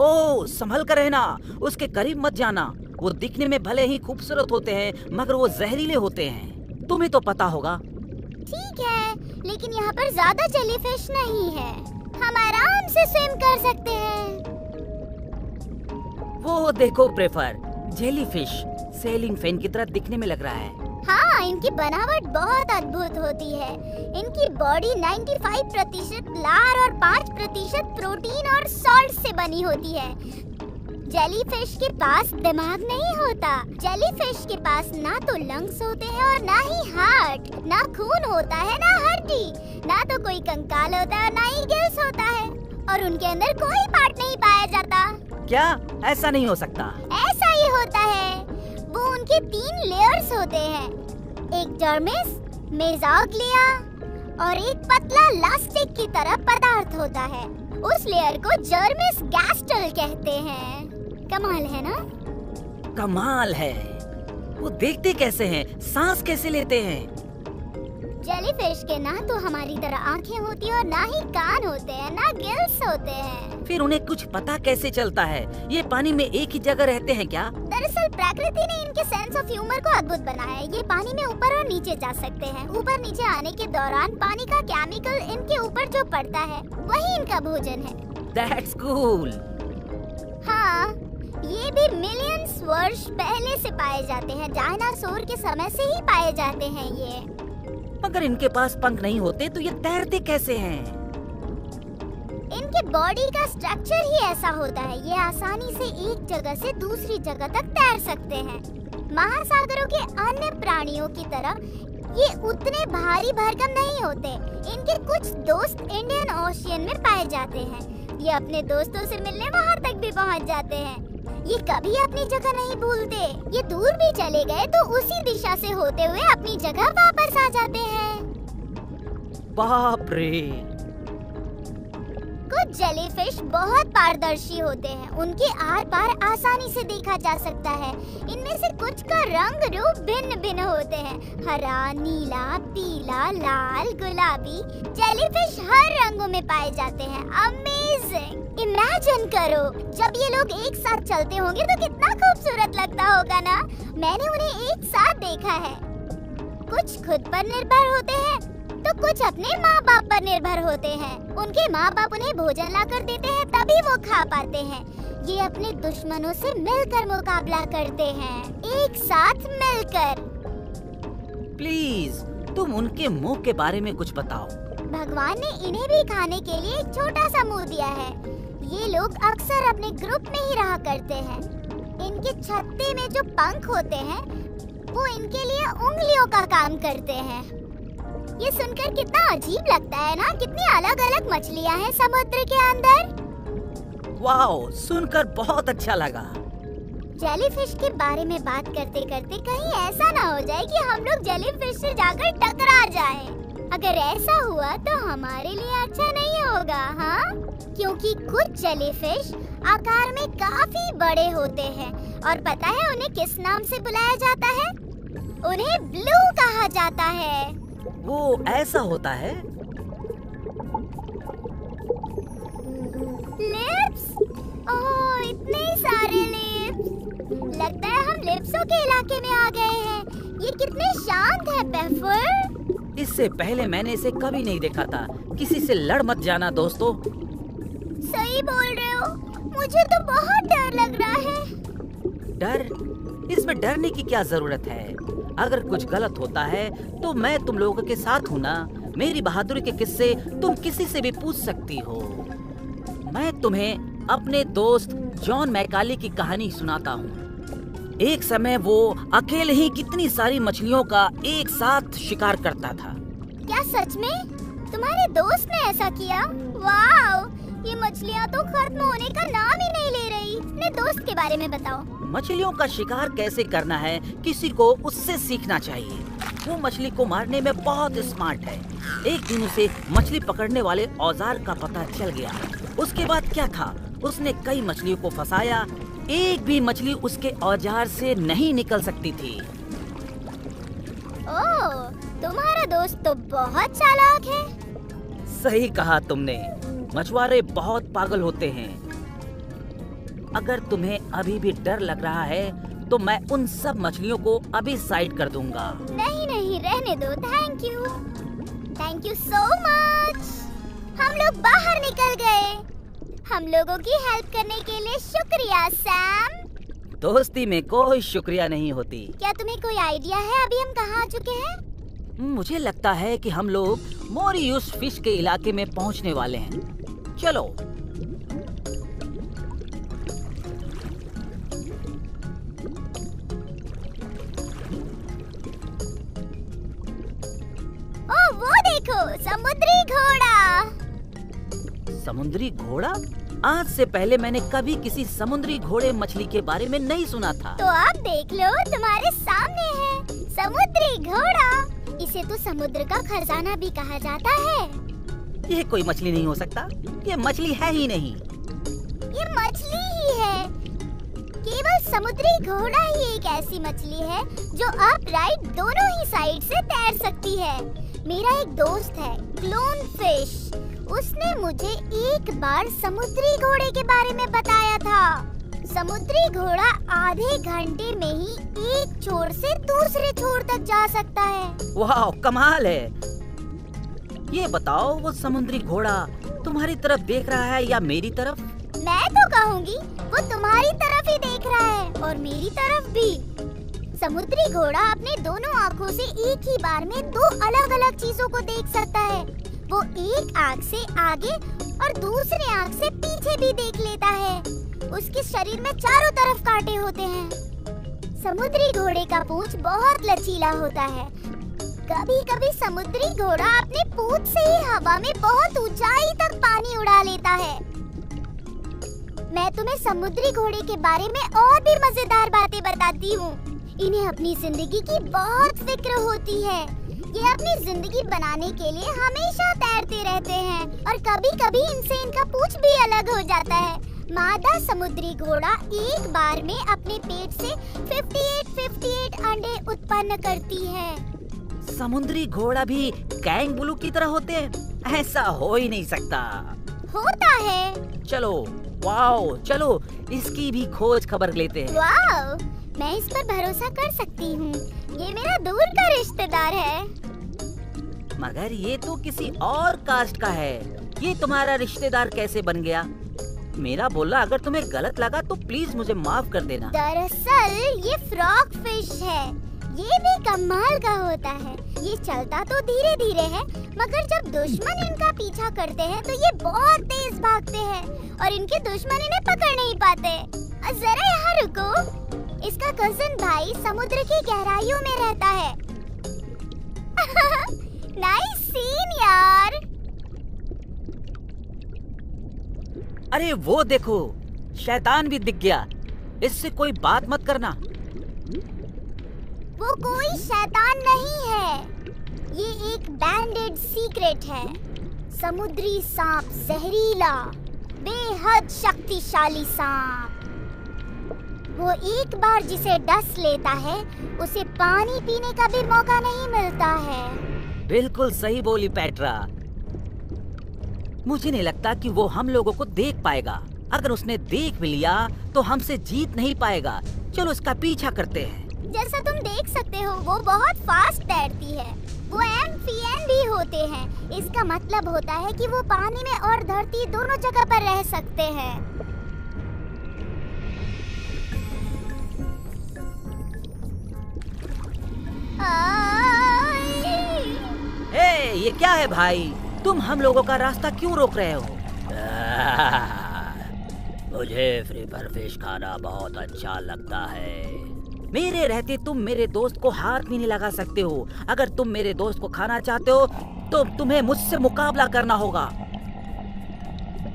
ओह, संभल कर रहना, उसके करीब मत जाना। वो दिखने में भले ही खूबसूरत होते हैं, मगर वो जहरीले होते हैं। तुम्हें तो पता होगा। ठीक है, लेकिन यहाँ पर ज्यादा जेलीफिश नहीं है। हम आराम से स्विम कर सकते हैं। वो देखो प्रेफर, जेलीफिश सेलिंग फैन की तरह दिखने में लग रहा है। हाँ, इनकी बनावट बहुत अद्भुत होती है। इनकी बॉडी 95% लार और 5% प्रोटीन और सॉल्ट से बनी होती है। जेलीफिश के पास दिमाग नहीं होता। जेलीफिश के पास ना तो लंग्स होते हैं और ना ही हार्ट, ना खून होता है ना हड्डी, ना तो कोई कंकाल होता है ना ही गिल्स होता है, और उनके अंदर कोई पार्ट नहीं पाया जाता। क्या ऐसा नहीं हो सकता? ऐसा ही होता है। वो उनके 3 लेयर्स होते हैं, एक डर्मिस, मेसोग्लिया और एक पतला लास्टिक की तरह पदार्थ होता है। उस लेयर को जर्मिस गैस्ट्रल कहते हैं। कमाल है ना? कमाल है। वो देखते कैसे हैं? सांस कैसे लेते हैं? जेलीफिश के ना तो हमारी तरह आंखें होती है और ना ही कान होते हैं, ना गिल्स होते हैं। फिर उन्हें कुछ पता कैसे चलता है? ये पानी में एक ही जगह रहते हैं क्या? दरअसल प्रकृति ने इनके सेंस ऑफ ह्यूमर को अद्भुत बनाया है। ये पानी में ऊपर और नीचे जा सकते हैं। ऊपर नीचे आने के दौरान पानी का केमिकल इनके ऊपर जो पड़ता है वही इनका भोजन है। That's cool. हाँ, ये भी मिलियंस वर्ष पहले से पाए जाते हैं। डायनासोर के समय से ही पाए जाते हैं ये। अगर इनके पास पंख नहीं होते तो ये तैरते कैसे हैं? इनके बॉडी का स्ट्रक्चर ही ऐसा होता है। ये आसानी से एक जगह से दूसरी जगह तक तैर सकते हैं। महासागरों के अन्य प्राणियों की तरह ये उतने भारी भरकम नहीं होते। इनके कुछ दोस्त इंडियन ओशियन में पाए जाते हैं। ये अपने दोस्तों से मिलने वहाँ तक भी पहुँच जाते हैं। ये कभी अपनी जगह नहीं भूलते। ये दूर भी चले गए तो उसी दिशा से होते हुए अपनी जगह वापस आ जाते हैं। बाप रे! कुछ जेलीफिश बहुत पारदर्शी होते हैं। उनके आर पार आसानी से देखा जा सकता है। इनमें से कुछ का रंग रूप भिन्न भिन्न होते हैं, हरा, नीला, पीला, लाल, गुलाबी। जेलीफिश हर रंगों में पाए जाते हैं। अमेजिंग! इमेजिन करो, जब ये लोग एक साथ चलते होंगे तो कितना खूबसूरत लगता होगा ना। मैंने उन्हें एक साथ देखा है। कुछ खुद पर निर्भर होते हैं तो कुछ अपने माँ बाप पर निर्भर होते हैं। उनके माँ बाप उन्हें भोजन लाकर देते हैं तभी वो खा पाते हैं। ये अपने दुश्मनों से मिलकर मुकाबला करते हैं, एक साथ मिलकर। प्लीज तुम उनके मुंह के बारे में कुछ बताओ। भगवान ने इन्हें भी खाने के लिए एक छोटा सा मुंह दिया है। ये लोग अक्सर अपने ग्रुप में ही रहा करते हैं। इनके छत्ते में जो पंख होते हैं वो इनके लिए उंगलियों का काम करते हैं। ये सुनकर कितना अजीब लगता है ना। कितनी अलग अलग मछलियाँ हैं समुद्र के अंदर। वाओ, सुनकर बहुत अच्छा लगा। जेलीफिश के बारे में बात करते करते कहीं ऐसा ना हो जाए कि हम लोग जेलीफिश से जाकर टकरा जाएं। अगर ऐसा हुआ तो हमारे लिए अच्छा नहीं होगा, हाँ? क्योंकि कुछ जेलीफिश आकार में काफी बड़े होते हैं और पता है उन्हें किस नाम से बुलाया जाता है? उन्हें ब्लू कहा जाता है। वो ऐसा होता है? लिप्स? ओह, इतने सारे लिप्स! लगता है हम लिप्सों के इलाके में आ गए हैं। ये कितने शांत हैं, पेफर। इससे पहले मैंने इसे कभी नहीं देखा था। किसी से लड़ मत जाना दोस्तों। सही बोल रहे हो। मुझे तो बहुत डर लग रहा है। डर? इसमें डरने की क्या जरूरत है? अगर कुछ गलत होता है तो मैं तुम लोगों के साथ हूँ ना। मेरी बहादुरी के किस्से तुम किसी से भी पूछ सकती हो। मैं तुम्हें अपने दोस्त जॉन मैकाले की कहानी सुनाता हूँ। एक समय वो अकेले ही कितनी सारी मछलियों का एक साथ शिकार करता था। क्या सच में? तुम्हारे दोस्त ने ऐसा किया? वाओ! ये मछलियाँ तो खत्म होने का नाम ही नहीं ले रही। अपने दोस्त के बारे में बताओ। मछलियों का शिकार कैसे करना है किसी को उससे सीखना चाहिए। वो मछली को मारने में बहुत स्मार्ट है। एक दिन उसे मछली पकड़ने वाले औजार का पता चल गया। उसके बाद क्या था, उसने कई मछलियों को फंसाया। एक भी मछली उसके औजार से नहीं निकल सकती थी। ओह, तुम्हारा दोस्त तो बहुत चालाक है। सही कहा तुमने। मछुआरे बहुत पागल होते हैं। अगर तुम्हें अभी भी डर लग रहा है तो मैं उन सब मछलियों को अभी साइड कर दूंगा। नहीं नहीं, रहने दो। Thank you so much. हम लोग बाहर निकल गए। हम लोगों की हेल्प करने के लिए शुक्रिया सैम। दोस्ती में कोई शुक्रिया नहीं होती। क्या तुम्हें कोई आइडिया है अभी हम कहाँ आ चुके हैं? मुझे लगता है कि हम लोग मॉरियस फिश के इलाके में पहुंचने वाले हैं। चलो। समुद्री घोड़ा। समुद्री घोड़ा? आज से पहले मैंने कभी किसी समुद्री घोड़े मछली के बारे में नहीं सुना था। तो आप देख लो, तुम्हारे सामने है समुद्री घोड़ा। इसे तो समुद्र का खजाना भी कहा जाता है। ये कोई मछली नहीं हो सकता, ये मछली है ही नहीं। ये मछली ही है। केवल समुद्री घोड़ा ही एक ऐसी मछली है जो अपराइट दोनों ही साइड से तैर सकती है। मेरा एक दोस्त है क्लोन फिश, उसने मुझे एक बार समुद्री घोड़े के बारे में बताया था। समुद्री घोड़ा आधे घंटे में ही एक छोर से दूसरे छोर तक जा सकता है। वाह, कमाल है। ये बताओ, वो समुद्री घोड़ा तुम्हारी तरफ देख रहा है या मेरी तरफ? मैं तो कहूँगी वो तुम्हारी तरफ ही देख रहा है और मेरी तरफ भी। समुद्री घोड़ा अपने दोनों आँखों से एक ही बार में दो अलग अलग चीजों को देख सकता है। वो एक आँख से आगे और दूसरे आँख से पीछे भी देख लेता है। उसके शरीर में चारों तरफ कांटे होते हैं। समुद्री घोड़े का पूंछ बहुत लचीला होता है। कभी कभी समुद्री घोड़ा अपने पूंछ से ही हवा में बहुत ऊंचाई तक पानी उड़ा लेता है। मैं तुम्हें समुद्री घोड़े के बारे में और भी मजेदार बातें बताती हूँ। इन्हें अपनी जिंदगी की बहुत फिक्र होती है। ये अपनी जिंदगी बनाने के लिए हमेशा तैरते रहते हैं और कभी कभी इनसे इनका पूंछ भी अलग हो जाता है। मादा समुद्री घोड़ा एक बार में अपने पेट से 58 अंडे उत्पन्न करती है। समुद्री घोड़ा भी कैंगरू की तरह होते हैं? ऐसा हो ही नहीं सकता। होता है। चलो, वाओ, चलो इसकी भी खोज खबर लेते हैं। वाओ, मैं इस पर भरोसा कर सकती हूँ। ये मेरा दूर का रिश्तेदार है। मगर ये तो किसी और कास्ट का है। ये तुम्हारा रिश्तेदार कैसे बन गया? मेरा बोला अगर तुम्हें गलत लगा तो प्लीज मुझे माफ कर देना। दरअसल ये फ्रॉग फिश है। ये भी कमाल का होता है। ये चलता तो धीरे धीरे है, मगर जब दुश्मन इनका पीछा करते हैं तो ये बहुत तेज भागते हैं और इनके दुश्मन इन्हें पकड़ नहीं पाते। जरा यहाँ रुको। इसका कजिन भाई समुद्र की गहराइयों में रहता है। नाइस सीन यार। अरे वो देखो, शैतान भी दिख गया। इससे कोई बात मत करना। वो कोई शैतान नहीं है। ये एक बैंडेड सीक्रेट है। समुद्री सांप, जहरीला, बेहद शक्तिशाली सांप। वो एक बार जिसे डस लेता है उसे पानी पीने का भी मौका नहीं मिलता है। बिल्कुल सही बोली पेट्रा। मुझे नहीं लगता कि वो हम लोगों को देख पाएगा। अगर उसने देख भी लिया तो हमसे जीत नहीं पाएगा। चलो उसका पीछा करते हैं। जैसा तुम देख सकते हो वो बहुत फास्ट तैरती है। वो एम्फिबियन भी होते हैं। इसका मतलब होता है कि वो पानी में और धरती दोनों जगह पर रह सकते हैं। हे, ये क्या है भाई? तुम हम लोगों का रास्ता क्यों रोक रहे हो? मुझे फ्री पर फिश खाना बहुत अच्छा लगता है। मेरे रहते तुम मेरे दोस्त को हाथ भी नहीं लगा सकते हो। अगर तुम मेरे दोस्त को खाना चाहते हो तो तुम्हें मुझसे मुकाबला करना होगा।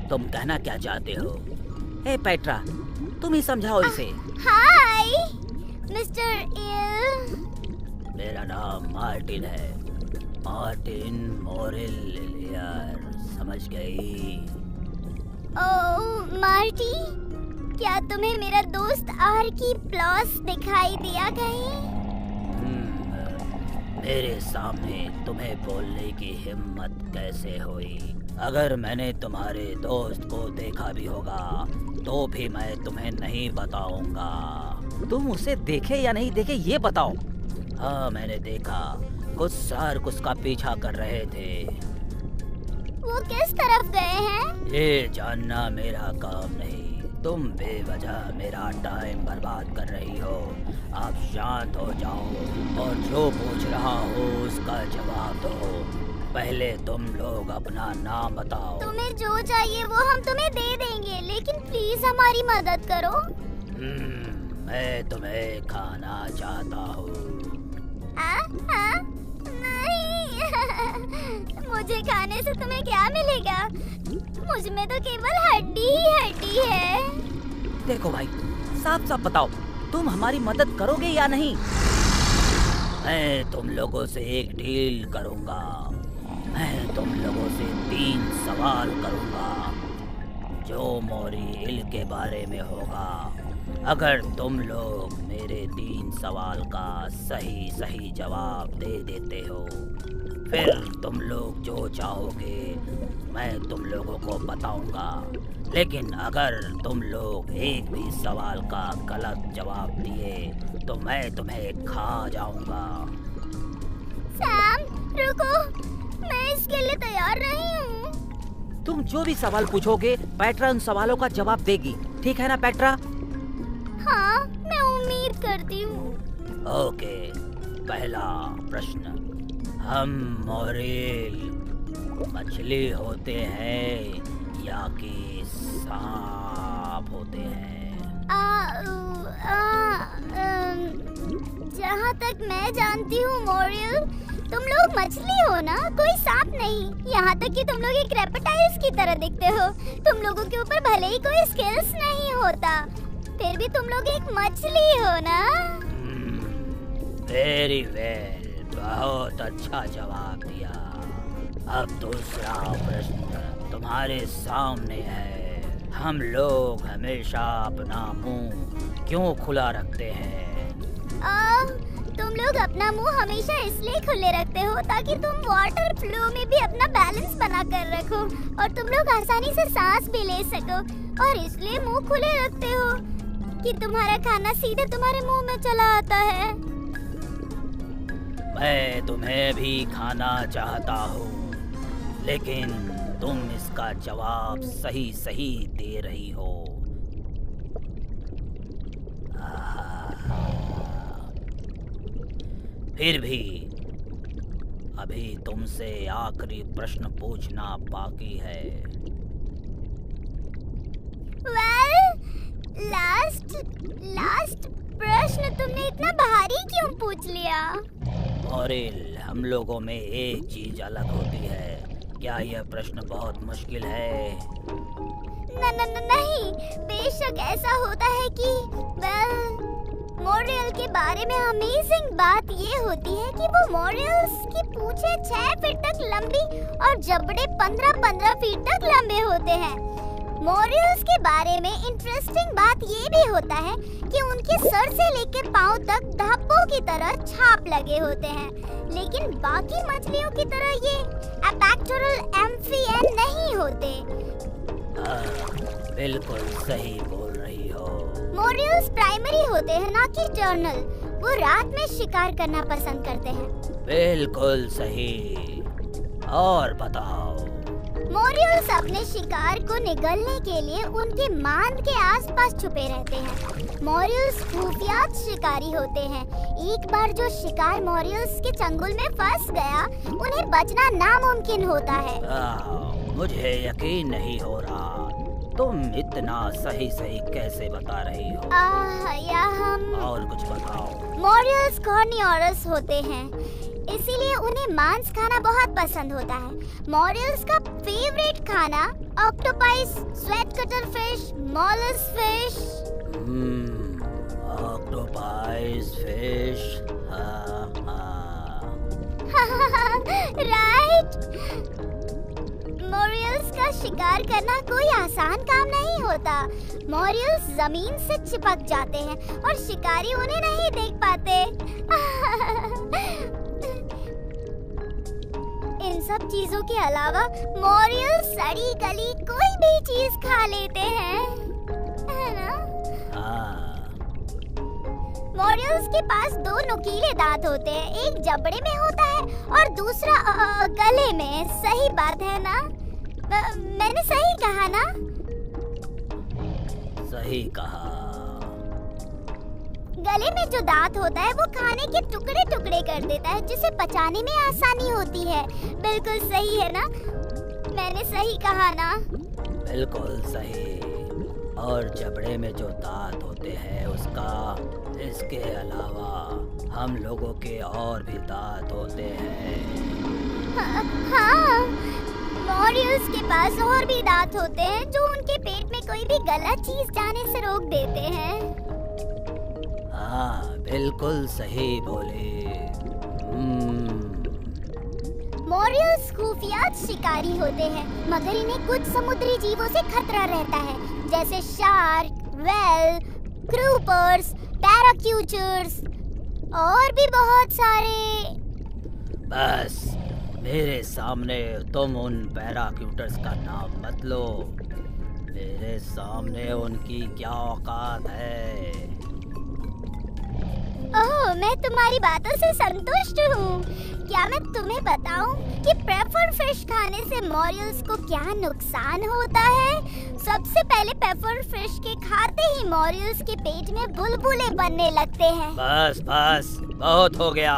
तुम कहना क्या चाहते हो? हे पेट्रा, तुम ही समझाओ इसे। हाय मिस्टर इल। मेरा नाम मार्टिन है, मार्टिन मोरेलियर, समझ गई? ओह मार्टी, क्या तुम्हें मेरा दोस्त आर्कीप्लॉस दिखाई दिया कहीं? मेरे सामने तुम्हें बोलने की हिम्मत कैसे हुई? अगर मैंने तुम्हारे दोस्त को देखा भी होगा तो भी मैं तुम्हें नहीं बताऊंगा। तुम उसे देखे या नहीं देखे ये बताओ। हाँ, मैंने देखा। कुछ शार्क उसका पीछा कर रहे थे। वो किस तरफ गए हैं? ये जानना मेरा काम नहीं। तुम बेवजह मेरा टाइम बर्बाद कर रही हो। आप शांत हो जाओ और जो पूछ रहा हो उसका जवाब दो। पहले तुम लोग अपना नाम बताओ। तुम्हें जो चाहिए वो हम तुम्हें दे देंगे, लेकिन प्लीज हमारी मदद करो। मैं तुम्हें खाना चाहता हूँ। नहीं। मुझे खाने से तुम्हें क्या मिलेगा? मुझ में तो केवल हड्डी ही हड्डी है। देखो भाई, साफ साफ बताओ, तुम हमारी मदद करोगे या नहीं? मैं तुम लोगों से एक डील करूंगा। मैं तुम लोगों से 3 सवाल करूंगा जो मोरियल के बारे में होगा। अगर तुम लोग मेरे 3 सवाल का सही सही जवाब दे देते हो, फिर तुम लोग जो चाहोगे मैं तुम लोगों को बताऊंगा। लेकिन अगर तुम लोग एक भी सवाल का गलत जवाब दिए तो मैं तुम्हें खा जाऊंगा। सैम, रुको, मैं इसके लिए तैयार नहीं हूँ। तुम जो भी सवाल पूछोगे पेट्रा उन सवालों का जवाब देगी, ठीक है ना पेट्रा? हाँ, मैं उम्मीद करती हूँ। ओके, पहला प्रश्न, हम मोरियल मछली होते हैं या कि सांप होते हैं? जहाँ तक मैं जानती हूँ मोरियल, तुम लोग मछली हो ना, कोई सांप नहीं। यहाँ तक कि तुम लोग एक रेप्टाइल्स की तरह दिखते हो। तुम लोगों के ऊपर भले ही कोई स्किल्स नहीं होता, फिर भी तुम लोग एक मछली हो ना। वेरी वेल, बहुत अच्छा जवाब दिया। अब दूसरा प्रश्न तुम्हारे सामने है। हम लोग हमेशा अपना मुंह क्यों खुला रखते हैं? तुम लोग अपना मुंह हमेशा इसलिए खुले रखते हो ताकि तुम वाटर फ्लो में भी अपना बैलेंस बना कर रखो और तुम लोग आसानी से सांस भी ले सको। और इसलिए मुंह खुले रखते हो कि तुम्हारा खाना सीधे तुम्हारे मुंह में चला आता है। मैं तुम्हें भी खाना चाहता हूँ, लेकिन तुम इसका जवाब सही सही दे रही हो। फिर भी अभी तुमसे आखिरी प्रश्न पूछना बाकी है। लास्ट प्रश्न तुमने इतना भारी क्यों पूछ लिया? मोरियल, हम लोगों में एक चीज अलग होती है। क्या यह प्रश्न बहुत मुश्किल है? नहीं, बेशक ऐसा होता है कि मोरियल के बारे में अमेजिंग बात ये होती है कि वो मोरियल्स की पूंछें 6 फीट तक लंबी और जबड़े 15-15 फीट तक लंबे होते हैं। मोरियल्स के बारे में इंटरेस्टिंग बात ये भी होता है कि उनके सर से लेकर पांव तक धब्बों की तरह छाप लगे होते हैं, लेकिन बाकी मछलियों की तरह ये एपेक्टोरल एम्फियन नहीं होते। बिल्कुल सही बोल रही हो। मोरियल्स प्राइमरी होते हैं, ना कि टर्नल। वो रात में शिकार करना पसंद करते हैं। बिल्कुल सही। और बताओ। मोरियल्स अपने शिकार को निगलने के लिए उनके मांद के आसपास छुपे रहते हैं। मोरियल्स खुफिया शिकारी होते हैं। एक बार जो शिकार मोरियल्स के चंगुल में फंस गया, उन्हें बचना नामुमकिन होता है। मुझे यकीन नहीं हो रहा, तुम इतना सही सही कैसे बता रही हो? और कुछ बताओ। मोरियल्स कार्निवोरस होते हैं, इसीलिए उन्हें मांस खाना बहुत पसंद होता है। मोरियल्स का फेवरेट खाना ऑक्टोपस, स्वेट cutter fish, mollusc fish. Octopus fish, right. Moray eels का शिकार करना कोई आसान काम नहीं होता। मोरियल्स जमीन से चिपक जाते हैं और शिकारी उन्हें नहीं देख पाते। इन सब चीजों के अलावा मोरियल्स सड़ी गली कोई भी चीज खा लेते हैं, है ना? मोरियल्स के पास 2 नुकीले दांत होते हैं, एक जबड़े में होता है और दूसरा गले में। सही बात है ना? मैंने सही कहा ना? सही कहा। गले में जो दांत होता है वो खाने के टुकड़े टुकड़े कर देता है, जिसे पचाने में आसानी होती है। बिल्कुल सही है ना? मैंने सही कहा ना? बिल्कुल सही। और जबड़े में जो दांत होते हैं उसका, इसके अलावा हम लोगों के और भी दांत होते हैं। हाँ, मॉरियल्स के पास और भी दांत होते हैं जो उनके पेट में कोई भी गलत चीज जाने से रोक देते हैं। हाँ, बिल्कुल सही बोले। मॉरियल्स खुफिया शिकारी होते हैं, मगर इन्हें कुछ समुद्री जीवों से खतरा रहता है, जैसे शार्क, व्हेल, क्रूपर्स, पैराक्यूचर्स और भी बहुत सारे। बस मेरे सामने तुम उन पैराक्यूटर्स का नाम मत लो। मेरे सामने उनकी क्या औकात है। ओह, मैं तुम्हारी बातों से संतुष्ट हूँ। क्या मैं तुम्हें बताऊं कि पेपर फिश खाने से मॉरियल्स को क्या नुकसान होता है? सबसे पहले पेपर फिश के खाते ही मॉरियल्स के पेट में बुलबुले बनने लगते हैं। बस बस, बहुत हो गया,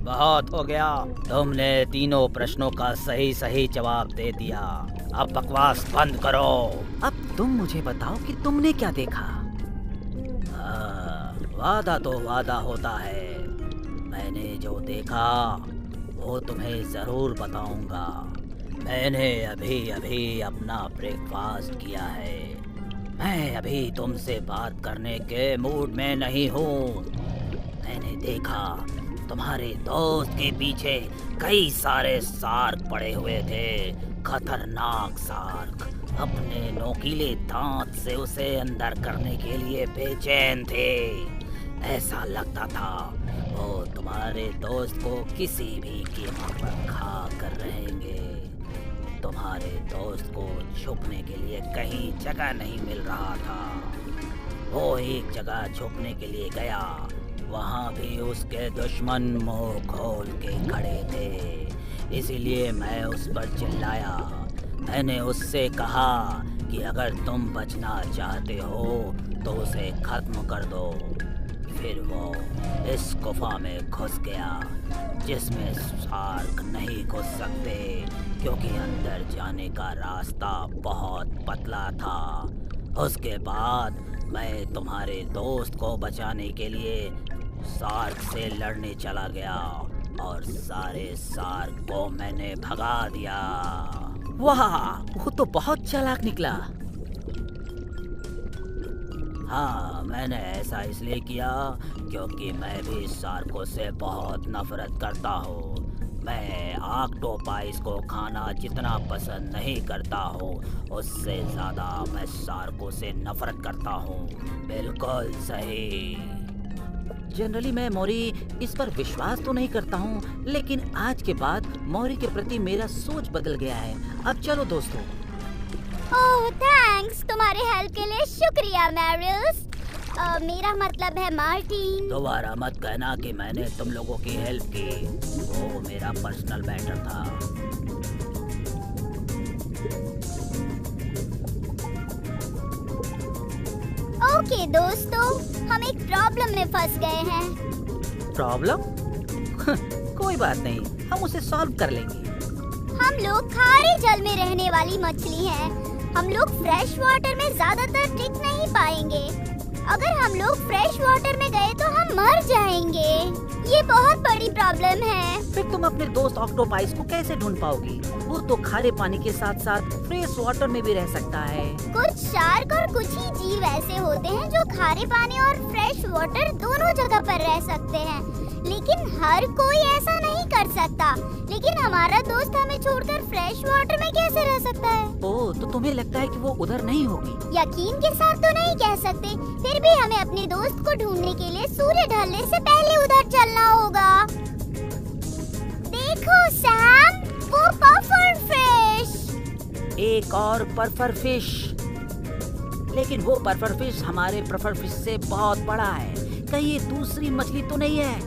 बहुत हो गया। तुमने तीनों प्रश्नों का सही सही जवाब दे दिया। अब बकवास बंद करो। अब तुम मुझे बताओ कि तुमने क्या देखा। वादा तो वादा होता है। मैंने जो देखा वो तुम्हें जरूर बताऊंगा। मैंने अभी अभी अपना ब्रेकफास्ट किया है। मैं अभी तुमसे बात करने के मूड में नहीं हूँ। मैंने देखा तुम्हारे दोस्त के पीछे कई सारे शार्क पड़े हुए थे, खतरनाक शार्क। अपने नोकीले दांत से उसे अंदर करने के लिए बेचैन थे। ऐसा लगता था वो तुम्हारे दोस्त को किसी भी कीमत पर खा कर रहेंगे। तुम्हारे दोस्त को छुपने के लिए कहीं जगह नहीं मिल रहा था। वो एक जगह छुपने के लिए गया, वहाँ भी उसके दुश्मन मुंह खोल के खड़े थे। इसीलिए मैं उस पर चिल्लाया। मैंने उससे कहा कि अगर तुम बचना चाहते हो तो उसे खत्म कर दो। फिर वो इस गुफा में घुस गया जिसमें शार्क नहीं घुस सकते, क्योंकि अंदर जाने का रास्ता बहुत पतला था। उसके बाद मैं तुम्हारे दोस्त को बचाने के लिए शार्क से लड़ने चला गया और सारे शार्क को मैंने भगा दिया। वाह, वो तो बहुत चालाक निकला। हाँ, मैंने ऐसा इसलिए किया क्योंकि मैं भी शार्कों से बहुत नफरत करता हूँ। मैं ऑक्टोपस को खाना जितना पसंद नहीं करता हूँ, उससे ज़्यादा मैं शार्कों से नफरत करता हूँ। बिल्कुल सही। जनरली मैं मौरी इस पर विश्वास तो नहीं करता हूँ, लेकिन आज के बाद मौरी के प्रति मेरा सोच बदल गया है। अब चलो दोस्तों। ओह, थैंक्स। तुम्हारे हेल्प के लिए शुक्रिया मैरियल्स। मेरा मतलब है मार्टिन। दोबारा मत कहना कि मैंने तुम लोगों की हेल्प की। वो मेरा पर्सनल मैटर था। ओके दोस्तों, हम एक प्रॉब्लम में फंस गए हैं। प्रॉब्लम? कोई बात नहीं, हम उसे सॉल्व कर लेंगे। हम लोग खारे जल में रहने वाली मछली हैं। हम लोग फ्रेश वाटर में ज्यादातर टिक नहीं पाएंगे। अगर हम लोग फ्रेश वाटर में गए तो हम मर जाएंगे। ये बहुत बड़ी प्रॉब्लम है। फिर तुम अपने दोस्त ऑक्टोपस को कैसे ढूंढ पाओगी? वो तो खारे पानी के साथ साथ फ्रेश वाटर में भी रह सकता है। कुछ शार्क और कुछ ही जीव ऐसे होते हैं जो खारे पानी और फ्रेश वाटर दोनों जगह पर रह सकते हैं, लेकिन हर कोई ऐसा नहीं कर सकता। लेकिन हमारा दोस्त हमें छोड़कर फ्रेश वाटर में कैसे रह सकता है? ओह, तो तुम्हें लगता है कि वो उधर नहीं होगी? यकीन के साथ तो नहीं कह सकते, फिर भी हमें अपने दोस्त को ढूंढने के लिए सूर्य ढलने से पहले उधर चलना होगा। देखो सैम, वो पफर फिश। एक और परफर फिश। लेकिन वो परफर फिश हमारे परफर फिश से बहुत बड़ा है। कहीं ये दूसरी मछली तो नहीं है?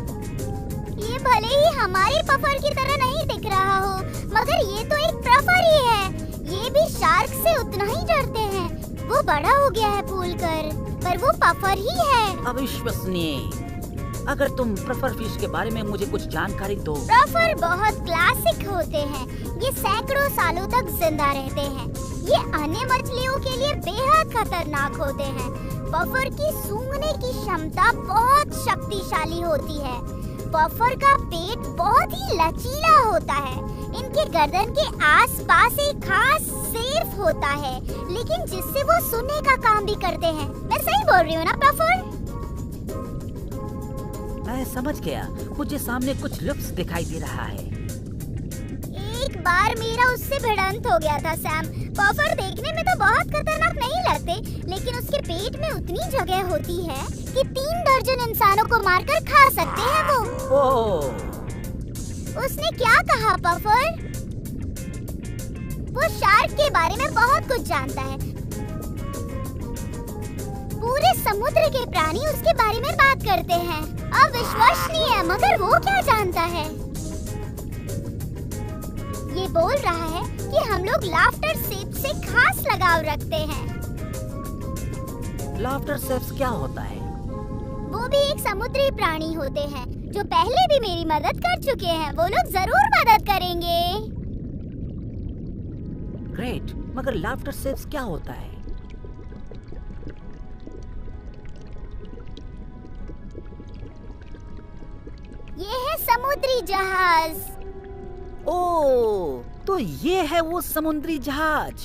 ये भले ही हमारी पफर की तरह नहीं दिख रहा हो, मगर ये तो एक पफर ही है। ये भी शार्क से उतना ही डरते हैं। वो बड़ा हो गया है फूल कर, पर वो पफर ही है। अविश्वसनीय। अगर तुम परफर फिश के बारे में मुझे कुछ जानकारी दो। पफर बहुत क्लासिक होते हैं। ये सैकड़ों सालों तक जिंदा रहते हैं। ये अन्य मछलियों के लिए बेहद खतरनाक होते हैं। पफर की सूंघने की क्षमता बहुत शक्तिशाली होती है। पफर का पेट बहुत ही लचीला होता है। इनके गर्दन के आसपास एक खास सेफ होता है, लेकिन जिससे वो सुनने का काम भी करते हैं। मैं सही बोल रही हूँ ना पफर? मैं समझ गया, मुझे सामने कुछ लुप्स दिखाई दे रहा है। एक बार मेरा उससे भिड़ंत हो गया था सैम। पफर देखने में तो बहुत खतरनाक नहीं लगते, लेकिन उसके पेट में उतनी जगह होती है कि 3 दर्जन इंसानों को मारकर खा सकते हैं वो। ओह, उसने क्या कहा पफर? वो शार्क के बारे में बहुत कुछ जानता है। पूरे समुद्र के प्राणी उसके बारे में बात करते हैं। अविश्वसनीय, मगर वो क्या जानता है? ये बोल रहा है कि हम लोग लाफ्टर सेप से खास लगाव रखते हैं। लाफ्टर सेप्स क्या होता है? वो भी एक समुद्री प्राणी होते हैं जो पहले भी मेरी मदद कर चुके हैं। वो लोग जरूर मदद करेंगे। ग्रेट, मगर लाफ्टर सेप्स क्या होता है? ये है समुद्री जहाज। ओह, तो ये है वो समुद्री जहाज।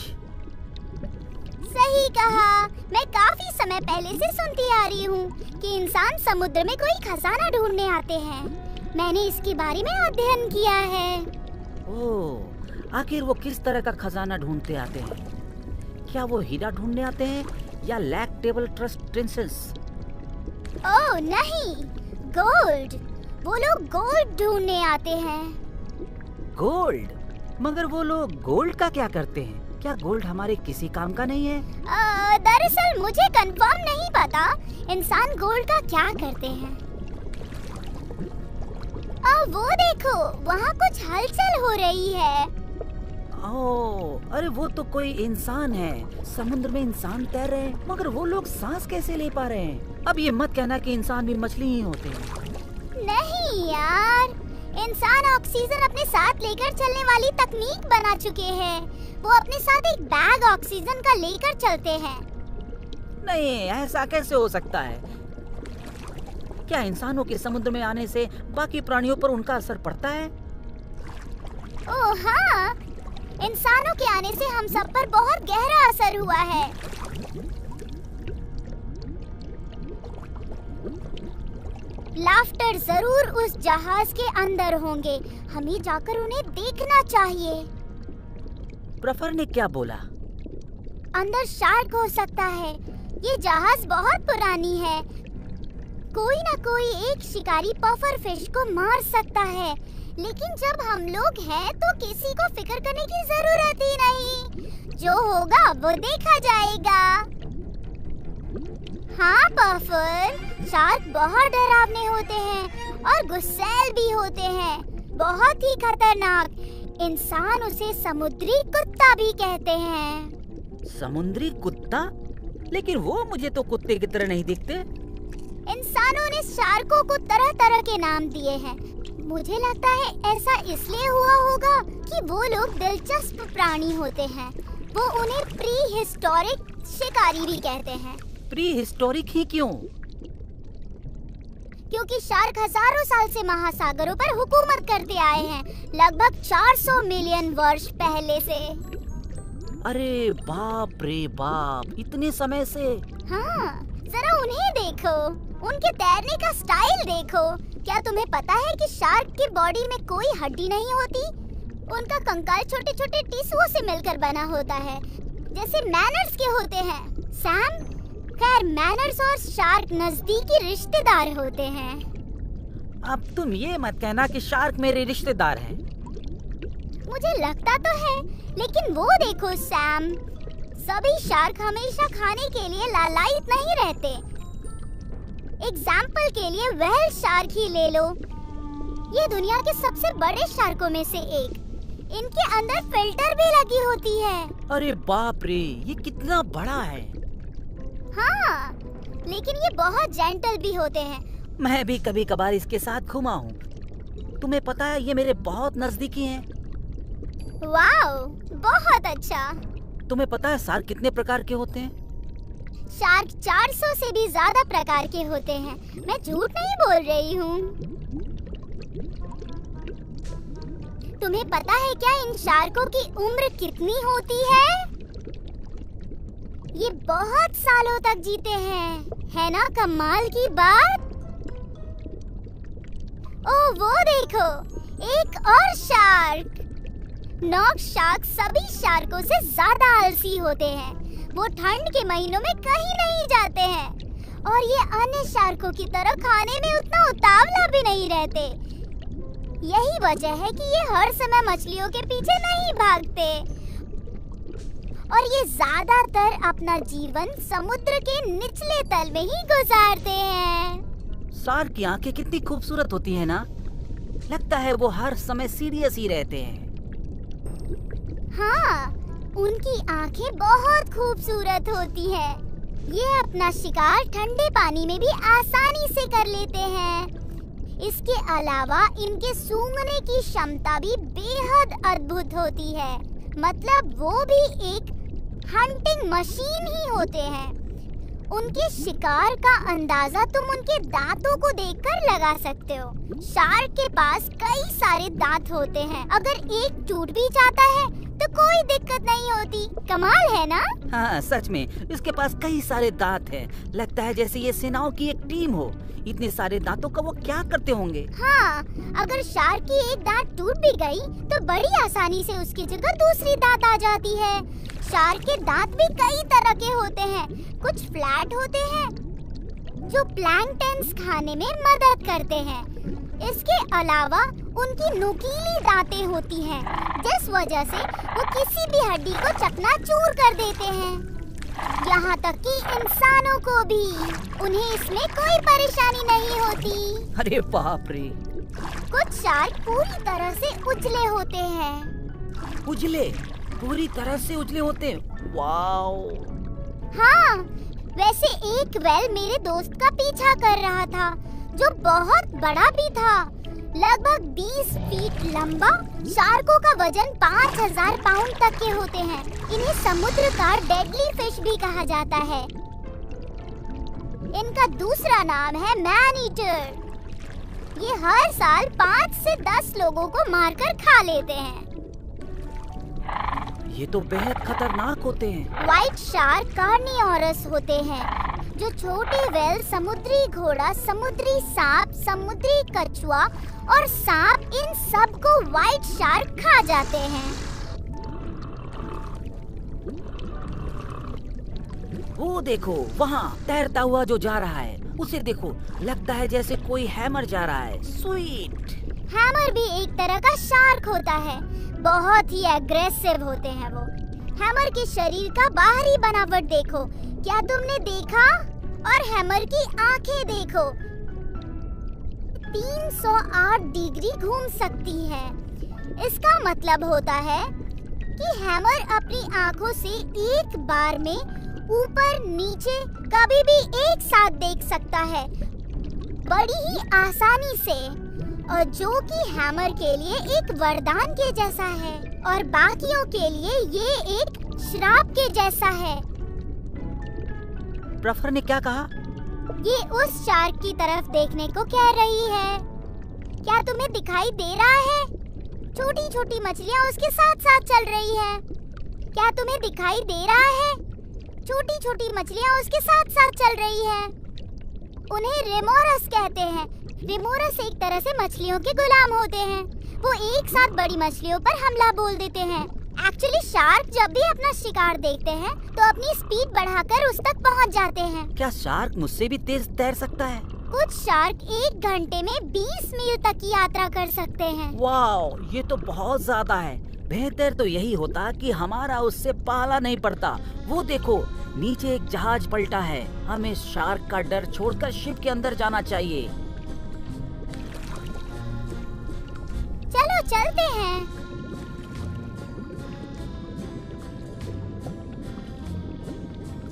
सही कहा। मैं काफी समय पहले से सुनती आ रही हूँ कि इंसान समुद्र में कोई खजाना ढूंढने आते हैं। मैंने इसके बारे में अध्ययन किया है। ओह, आखिर वो किस तरह का खजाना ढूंढते आते हैं? क्या वो हीरा ढूंढने आते हैं या लैक टेबल ट्रस्ट प्रिंसेस? ओह नहीं, गोल्ड। वो लोग गोल्ड ढूंढने आते हैं। गोल्ड? मगर वो लोग गोल्ड का क्या करते हैं? क्या गोल्ड हमारे किसी काम का नहीं है? दरअसल मुझे कंफर्म नहीं पता इंसान गोल्ड का क्या करते हैं। वो देखो, वहाँ कुछ हलचल हो रही है। ओह, अरे वो तो कोई इंसान है। समुद्र में इंसान तैर रहे हैं, मगर वो लोग सांस कैसे ले पा रहे हैं? अब ये मत कहना कि इंसान भी मछली ही होते हैं। नहीं यार, इंसान ऑक्सीजन अपने साथ लेकर चलने वाली तकनीक बना चुके हैं। वो अपने साथ एक बैग ऑक्सीजन का लेकर चलते हैं। नहीं, ऐसा कैसे हो सकता है? क्या इंसानों के समुद्र में आने से बाकी प्राणियों पर उनका असर पड़ता है? ओह हाँ, इंसानों के आने से हम सब पर बहुत गहरा असर हुआ है। लाफ्टर जरूर उस जहाज के अंदर होंगे। हमें जाकर उन्हें देखना चाहिए। प्रफर ने क्या बोला? अंदर शार्क हो सकता है। ये जहाज बहुत पुरानी है। कोई ना कोई एक शिकारी पफर फिश को मार सकता है, लेकिन जब हम लोग हैं तो किसी को फिक्र करने की जरूरत ही नहीं। जो होगा वो देखा जाएगा। हाँ पफर, शार्क बहुत डरावने होते हैं और गुस्सैल भी होते हैं, बहुत ही खतरनाक। इंसान उसे समुद्री कुत्ता भी कहते हैं। समुद्री कुत्ता? लेकिन वो मुझे तो कुत्ते की तरह नहीं दिखते। इंसानों ने शार्कों को तरह तरह के नाम दिए हैं। मुझे लगता है ऐसा इसलिए हुआ होगा कि वो लोग दिलचस्प प्राणी होते हैं। वो उन्हें प्री हिस्टोरिक शिकारी भी कहते हैं। प्री हिस्टोरिक ही क्यों? क्योंकि शार्क हजारों साल से महासागरों पर हुकूमत करते आए हैं, लगभग 400 मिलियन वर्ष पहले से। अरे बाप रे बाप, इतने समय से? हाँ, जरा उन्हें देखो, उनके तैरने का स्टाइल देखो। क्या तुम्हें पता है कि शार्क की बॉडी में कोई हड्डी नहीं होती? उनका कंकाल छोटे छोटे टिश्यूओं से मिलकर बना होता है, जैसे मैनर्स के होते हैं। सैम, खैर मैनर्स और शार्क नजदीकी रिश्तेदार होते हैं। अब तुम ये मत कहना कि शार्क मेरे रिश्तेदार हैं। मुझे लगता तो है, लेकिन वो देखो सैम, सभी शार्क हमेशा खाने के लिए लालायित नहीं रहते। एग्जाम्पल के लिए व्हेल शार्क ही ले लो। ये दुनिया के सबसे बड़े शार्कों में से एक। इनके अंदर फिल्टर भी लगी होती है। अरे बाप रे, ये कितना बड़ा है। हाँ, लेकिन ये बहुत जेंटल भी होते हैं। मैं भी कभी कभार इसके साथ घुमा हूँ। तुम्हें पता है ये मेरे बहुत नजदीकी हैं। वाओ, बहुत अच्छा। तुम्हें पता है शार्क कितने प्रकार के होते हैं? शार्क 400 से भी ज्यादा प्रकार के होते हैं। मैं झूठ नहीं बोल रही हूँ। तुम्हें पता है क्या इन शार्कों की उम्र कितनी होती है? ये बहुत सालों तक जीते हैं, है ना कमाल की बात? ओह वो देखो, एक और शार्क। नॉक शार्क सभी शार्कों से ज्यादा आलसी होते हैं। वो ठंड के महीनों में कहीं नहीं जाते हैं और ये अन्य शार्कों की तरह खाने में उतना उतावला भी नहीं रहते। यही वजह है कि ये हर समय मछलियों के पीछे नहीं भागते और ये ज्यादातर अपना जीवन समुद्र के निचले तल में ही गुजारते हैं। शार्क की आंखें कितनी खूबसूरत होती है ना? लगता है वो हर समय सीरियस ही रहते हैं। हाँ, उनकी आंखें बहुत खूबसूरत होती है। ये अपना शिकार ठंडे पानी में भी आसानी से कर लेते हैं। इसके अलावा इनके सूंघने की क्षमता भी बेहद अद्भुत होती है। मतलब वो भी एक हंटिंग मशीन ही होते हैं। उनके शिकार का अंदाजा तुम उनके दांतों को देखकर लगा सकते हो। शार्क के पास कई सारे दांत होते हैं। अगर एक टूट भी जाता है तो कोई दिक्कत नहीं होती। कमाल है ना? हाँ सच में, इसके पास कई सारे दांत हैं। लगता है जैसे ये सेनाओं की एक टीम हो। इतने सारे दांतों का वो क्या करते होंगे? हाँ, अगर शार्क की एक दांत टूट भी गई तो बड़ी आसानी से उसकी जगह दूसरी दांत आ जाती है। शार्क के दांत भी कई तरह के होते हैं। कुछ फ्लैट होते हैं जो प्लैंकटन्स खाने में मदद करते हैं। इसके अलावा उनकी नुकीली दांतें होती हैं, जिस वजह से वो किसी भी हड्डी को चकनाचूर कर देते हैं। यहाँ तक कि इंसानों को भी। उन्हें इसमें कोई परेशानी नहीं होती। अरे बाप रे! कुछ शार्क पूरी तरह से उजले होते हैं। उजले? पूरी तरह से उजले होते हैं? वाओ! हाँ, वैसे एक व्हेल मेरे दोस्त का पीछा कर रहा था, जो बहुत बड़ा भी था। लगभग 20 फीट लंबा। शार्कों का वजन 5000 पाउंड तक के होते हैं। इन्हें समुद्र का डेडली फिश भी कहा जाता है। इनका दूसरा नाम है मैन ईटर। ये हर साल 5 से 10 लोगों को मारकर खा लेते हैं। ये तो बेहद खतरनाक होते हैं। व्हाइट शार्क कार्निवोरस होते हैं। जो छोटे व्हेल, समुद्री घोड़ा, समुद्री सांप, समुद्री कछुआ और सांप, इन सब को व्हाइट शार्क खा जाते हैं। वो देखो, वहाँ तैरता हुआ जो जा रहा है, उसे देखो। लगता है जैसे कोई हैमर जा रहा है। स्वीट! हैमर भी एक तरह का शार्क होता है। बहुत ही एग्रेसिव होते हैं वो। हैमर के शरीर का बाहरी बनावट देखो, क्या तुमने देखा? और हैमर की आंखें देखो, 308 डिग्री घूम सकती है। इसका मतलब होता है कि हैमर अपनी आंखों से एक बार में ऊपर नीचे कभी भी एक साथ देख सकता है, बड़ी ही आसानी से। और जो कि हैमर के लिए एक वरदान के जैसा है और बाकियों के लिए ये एक श्राप के जैसा है। प्रोफेसर ने क्या कहा? ये उस शार्क की तरफ देखने को कह रही है। क्या तुम्हें दिखाई दे रहा है? छोटी छोटी मछलियाँ उसके साथ साथ चल रही है। क्या तुम्हें दिखाई दे रहा है? छोटी छोटी मछलियाँ उसके साथ साथ चल रही है। उन्हें रेमोरस कहते हैं। रेमोरस एक तरह से मछलियों के गुलाम होते हैं। वो एक साथ बड़ी मछलियों पर हमला बोल देते हैं। एक्चुअली शार्क जब भी अपना शिकार देखते हैं तो अपनी स्पीड बढ़ाकर उस तक पहुंच जाते हैं। क्या शार्क मुझसे भी तेज तैर सकता है? कुछ शार्क 1 घंटे में 20 मील तक की यात्रा कर सकते हैं। वाओ, ये तो बहुत ज्यादा है। बेहतर तो यही होता कि हमारा उससे पाला नहीं पड़ता। वो देखो, नीचे एक जहाज पलटा है। हमें शार्क का डर छोड़कर शिप के अंदर जाना चाहिए। चलो चलते हैं।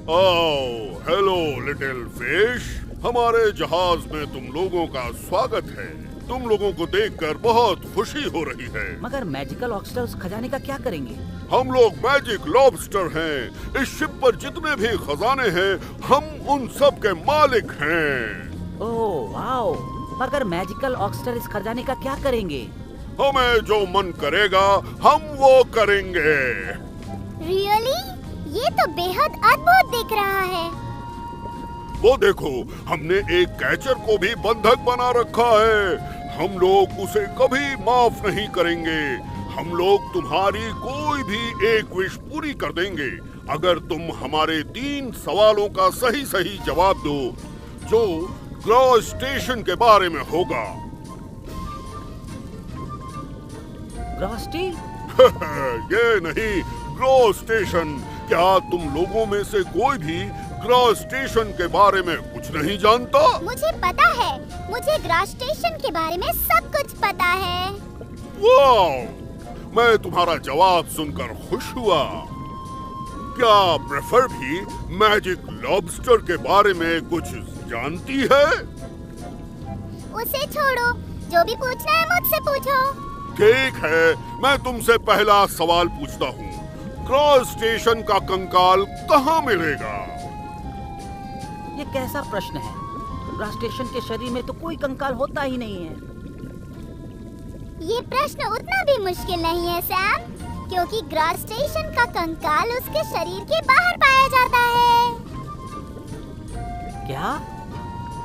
ओह, हेलो लिटिल फिश। हमारे जहाज में तुम लोगों का स्वागत है। तुम लोगों को देखकर बहुत खुशी हो रही है। मगर मैजिकल ऑब्स्टर उस खजाने का क्या करेंगे? हम लोग मैजिक लॉबस्टर हैं। इस शिप पर जितने भी खजाने हैं, हम उन सब के मालिक हैं। ओह वाओ, मगर मैजिकल ऑब्स्टर इस खजाने का क्या करेंगे? हमें जो मन करेगा हम वो करेंगे। रियली? ये तो बेहद अद्भुत दिख रहा है। वो देखो, हमने एक कैचर को भी बंधक बना रखा है। हम लोग उसे कभी माफ नहीं करेंगे। हम लोग तुम्हारी कोई भी एक विश पूरी कर देंगे अगर तुम हमारे 3 सवालों का सही जवाब दो जो ग्रह स्टेशन के बारे में होगा। ग्रॉस्टी? ये नहीं, ग्रह स्टेशन। क्या तुम लोगों में से कोई भी ग्रह स्टेशन के बारे में कुछ नहीं जानता? मुझे पता है। मुझे ग्रह स्टेशन के बारे में सब कुछ पता है। वाह! मैं तुम्हारा जवाब सुनकर खुश हुआ। क्या प्रेफर भी मैजिक लॉबस्टर के बारे में कुछ जानती है? उसे छोड़ो, जो भी पूछना है मुझसे पूछो। ठीक है, मैं तुमसे पहला सवाल पूछता हूँ। ग्रह स्टेशन का कंकाल कहाँ मिलेगा? ये कैसा प्रश्न है? ग्रह स्टेशन के शरीर में तो कोई कंकाल होता ही नहीं है। ये प्रश्न उतना भी मुश्किल नहीं है सैम, क्योंकि ग्रह स्टेशन का कंकाल उसके शरीर के बाहर पाया जाता है। क्या?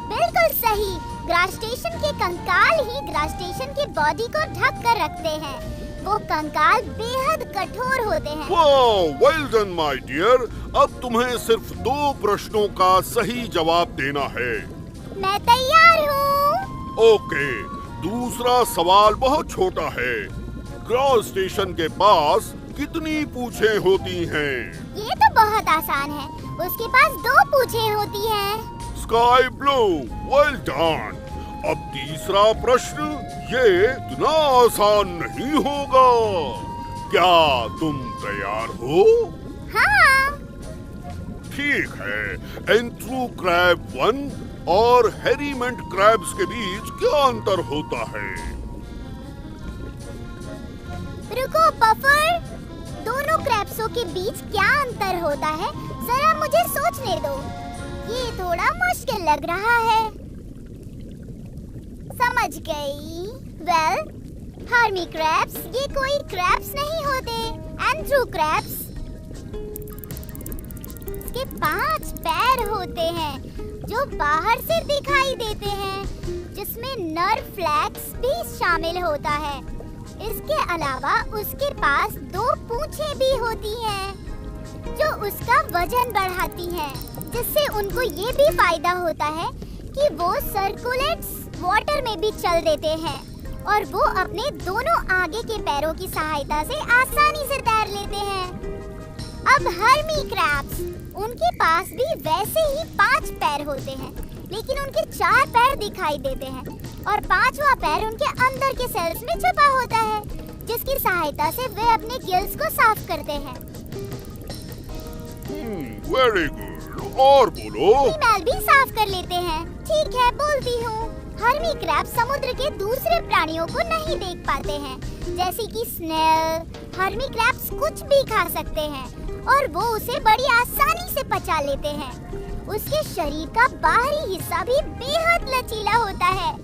बिल्कुल सही। ग्रह स्टेशन के कंकाल ही ग्रह स्टेशन की बॉडी को ढक कर रखते हैं। वो कंकाल बेहद कठोर होते हैं। Well done my dear. अब तुम्हें सिर्फ 2 प्रश्नों का सही जवाब देना है। मैं तैयार हूँ। ओके, दूसरा सवाल बहुत छोटा है। ग्रह स्टेशन के पास कितनी पूंछें होती हैं? ये तो बहुत आसान है। उसके पास 2 पूंछें होती हैं। Sky blue, well done. अब तीसरा प्रश्न, ये इतना आसान नहीं होगा। क्या तुम तैयार हो? हाँ। ठीक है। एंथ्रू क्रैब 1 और हेरीमेंट क्रैब्स के बीच क्या अंतर होता है? रुको पफर, दोनों क्रैब्सों के बीच क्या अंतर होता है, जरा मुझे सोचने दो। ये थोड़ा मुश्किल लग रहा है। समझ गई। वेल, हर्मी क्रैब्स ये कोई क्रैब्स नहीं होते। एंड्रू क्रैब्स के 5 पैर होते हैं जो बाहर से दिखाई देते हैं, जिसमें नर्व फ्लैक्स भी शामिल होता है। इसके अलावा उसके पास 2 पूंछें भी होती हैं जो उसका वजन बढ़ाती हैं, जिससे उनको ये भी फायदा होता है कि वो सर्कुलेट्स वाटर में भी चल देते हैं और वो अपने दोनों आगे के पैरों की सहायता से आसानी से तैर लेते हैं। अब हर्मी क्रैब्स, उनके पास भी वैसे ही 5 पैर होते हैं, लेकिन उनके 4 पैर दिखाई देते हैं और 5वां पैर उनके अंदर के सेल्स में छुपा होता है, जिसकी सहायता से वे अपने गिल्स को साफ करते हैं। Very good. और बोलो। फीमेल भी साफ कर लेते हैं। ठीक है, बोलती हूँ। हर्मी क्रैब समुद्र के दूसरे प्राणियों को नहीं देख पाते हैं, जैसे कि स्नेल। हर्मी क्रैब्स कुछ भी खा सकते हैं और वो उसे बड़ी आसानी से पचा लेते हैं। उसके शरीर का बाहरी हिस्सा भी बेहद लचीला होता है,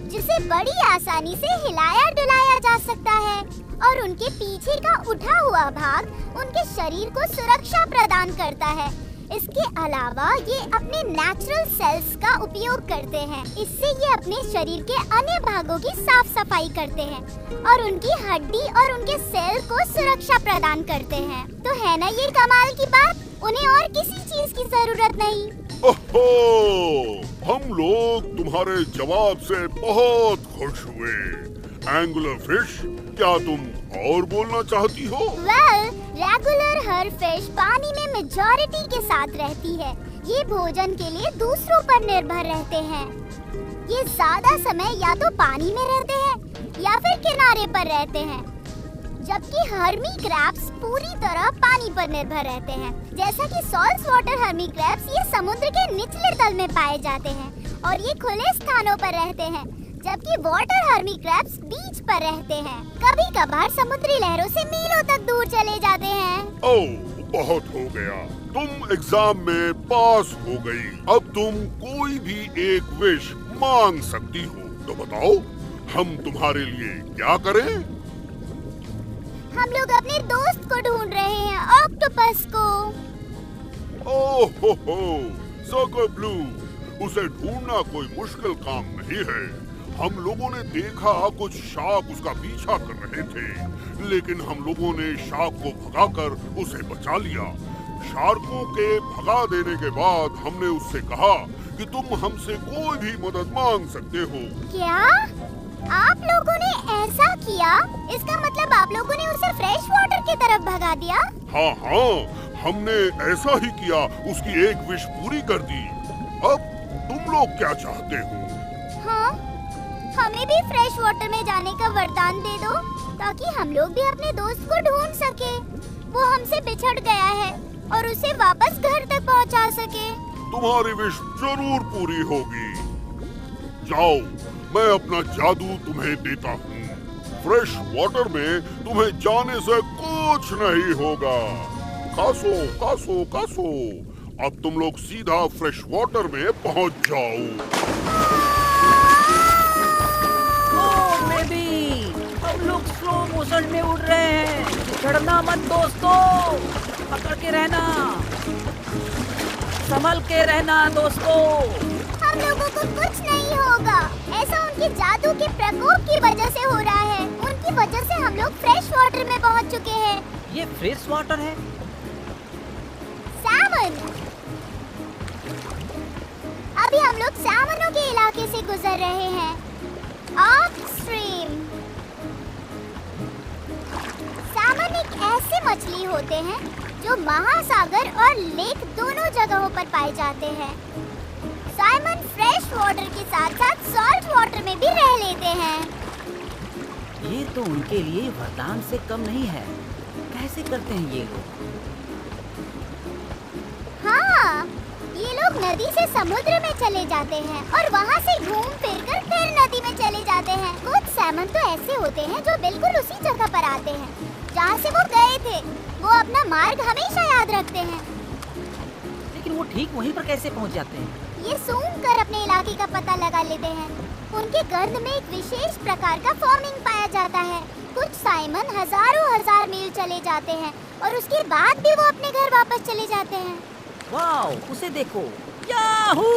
जिसे बड़ी आसानी से हिलाया डुलाया जा सकता है और उनके पीछे का उठा हुआ भाग उनके शरीर को सुरक्षा प्रदान करता है। इसके अलावा ये अपने नेचुरल सेल्स का उपयोग करते हैं। इससे ये अपने शरीर के अन्य भागों की साफ सफाई करते हैं और उनकी हड्डी और उनके सेल को सुरक्षा प्रदान करते हैं। तो है ना ये कमाल की बात? उन्हें और किसी चीज की जरूरत नहीं। ओहो, हम लोग तुम्हारे जवाब से बहुत खुश हुए। एंगुलर फिश, क्या तुम और बोलना चाहती हो? वेल, रेगुलर हर फिश पानी में मेजॉरिटी के साथ रहती है। ये भोजन के लिए दूसरों पर निर्भर रहते हैं। ये ज्यादा समय या तो पानी में रहते हैं या फिर किनारे पर रहते हैं, जबकि हर्मी क्रैब्स पूरी तरह पानी पर निर्भर रहते हैं। जैसा कि सॉल्ट वाटर हर्मी क्रैब्स ये समुद्र के निचले तल में पाए जाते हैं और ये खुले स्थानों पर रहते हैं, जबकि वाटर हर्मी क्रैब्स बीच पर रहते हैं। कभी कभार समुद्री लहरों से मीलों तक दूर चले जाते हैं। ओह, बहुत हो गया। तुम एग्जाम में पास हो गई। अब तुम कोई भी एक विश मांग सकती हो। तो बताओ, हम तुम्हारे लिए क्या करें? हम लोग अपने दोस्त को ढूंढ रहे हैं, ऑक्टोपस को। ओह हो, सर्कल ब्लू, उसे ढूंढना कोई मुश्किल काम नहीं है। हम लोगों ने देखा कुछ शार्क उसका पीछा कर रहे थे, लेकिन हम लोगों ने शार्क को भगाकर उसे बचा लिया। शार्कों के भगा देने के बाद हमने उससे कहा कि तुम हमसे कोई भी मदद मांग सकते हो। क्या आप लोगों ने ऐसा किया? इसका मतलब आप लोगों ने उसे फ्रेश वाटर की तरफ भगा दिया? हाँ हाँ, हमने ऐसा ही किया, उसकी एक विश पूरी कर दी। अब तुम लोग क्या चाहते हो? हाँ, हमें भी फ्रेश वाटर में जाने का वरदान दे दो, ताकि हम लोग भी अपने दोस्त को ढूंढ सके। वो हमसे बिछड़ गया है और उसे वापस घर तक पहुंचा सके। तुम्हारी विश जरूर पूरी होगी। जाओ, मैं अपना जादू तुम्हें देता हूँ। फ्रेश वाटर में तुम्हें जाने से कुछ नहीं होगा। कासो कासो कासो, अब तुम लोग सीधा फ्रेश वाटर में पहुँच जाओ। ओह बेबी, हम लोग स्लो मोशन में उड़ रहे हैं। चढ़ना मत दोस्तों, पकड़ के रहना, संभल के रहना दोस्तों। हम लोगों को कुछ नहीं होगा। ऐसा उनके जादू के प्रकोप की वजह से हो रहा है। उनकी वजह से हम लोग फ्रेश वाटर में पहुंच चुके हैं। ये फ्रेश वाटर है? सैमन। अभी हम लोग सैमनों के इलाके से गुजर रहे हैं। अपस्ट्रीम। सैमन एक ऐसे मछली होते हैं जो महासागर और लेक दोनों जगहों पर पाए जाते हैं। साइमन फ्रेश वाटर के साथ साथ सॉल्ट वाटर में भी रह लेते हैं। ये तो उनके लिए वरदान से कम नहीं है। कैसे करते हैं ये लोग? हाँ, ये लोग नदी से समुद्र में चले जाते हैं और वहाँ से घूम फिर नदी में चले जाते हैं। कुछ सैमन तो ऐसे होते हैं जो बिल्कुल उसी जगह पर आते हैं जहाँ से वो गए थे। वो अपना मार्ग हमेशा याद रखते हैं। लेकिन वो ठीक वहीं पर कैसे पहुँच जाते हैं? ये सूंघ कर अपने इलाके का पता लगा लेते हैं। उनके गर्द में एक विशेष प्रकार का फॉर्मिंग पाया जाता है। कुछ साइमन हजार मील चले जाते हैं और उसके बाद भी वो अपने घर वापस चले जाते हैं। वाओ, उसे देखो, याहू!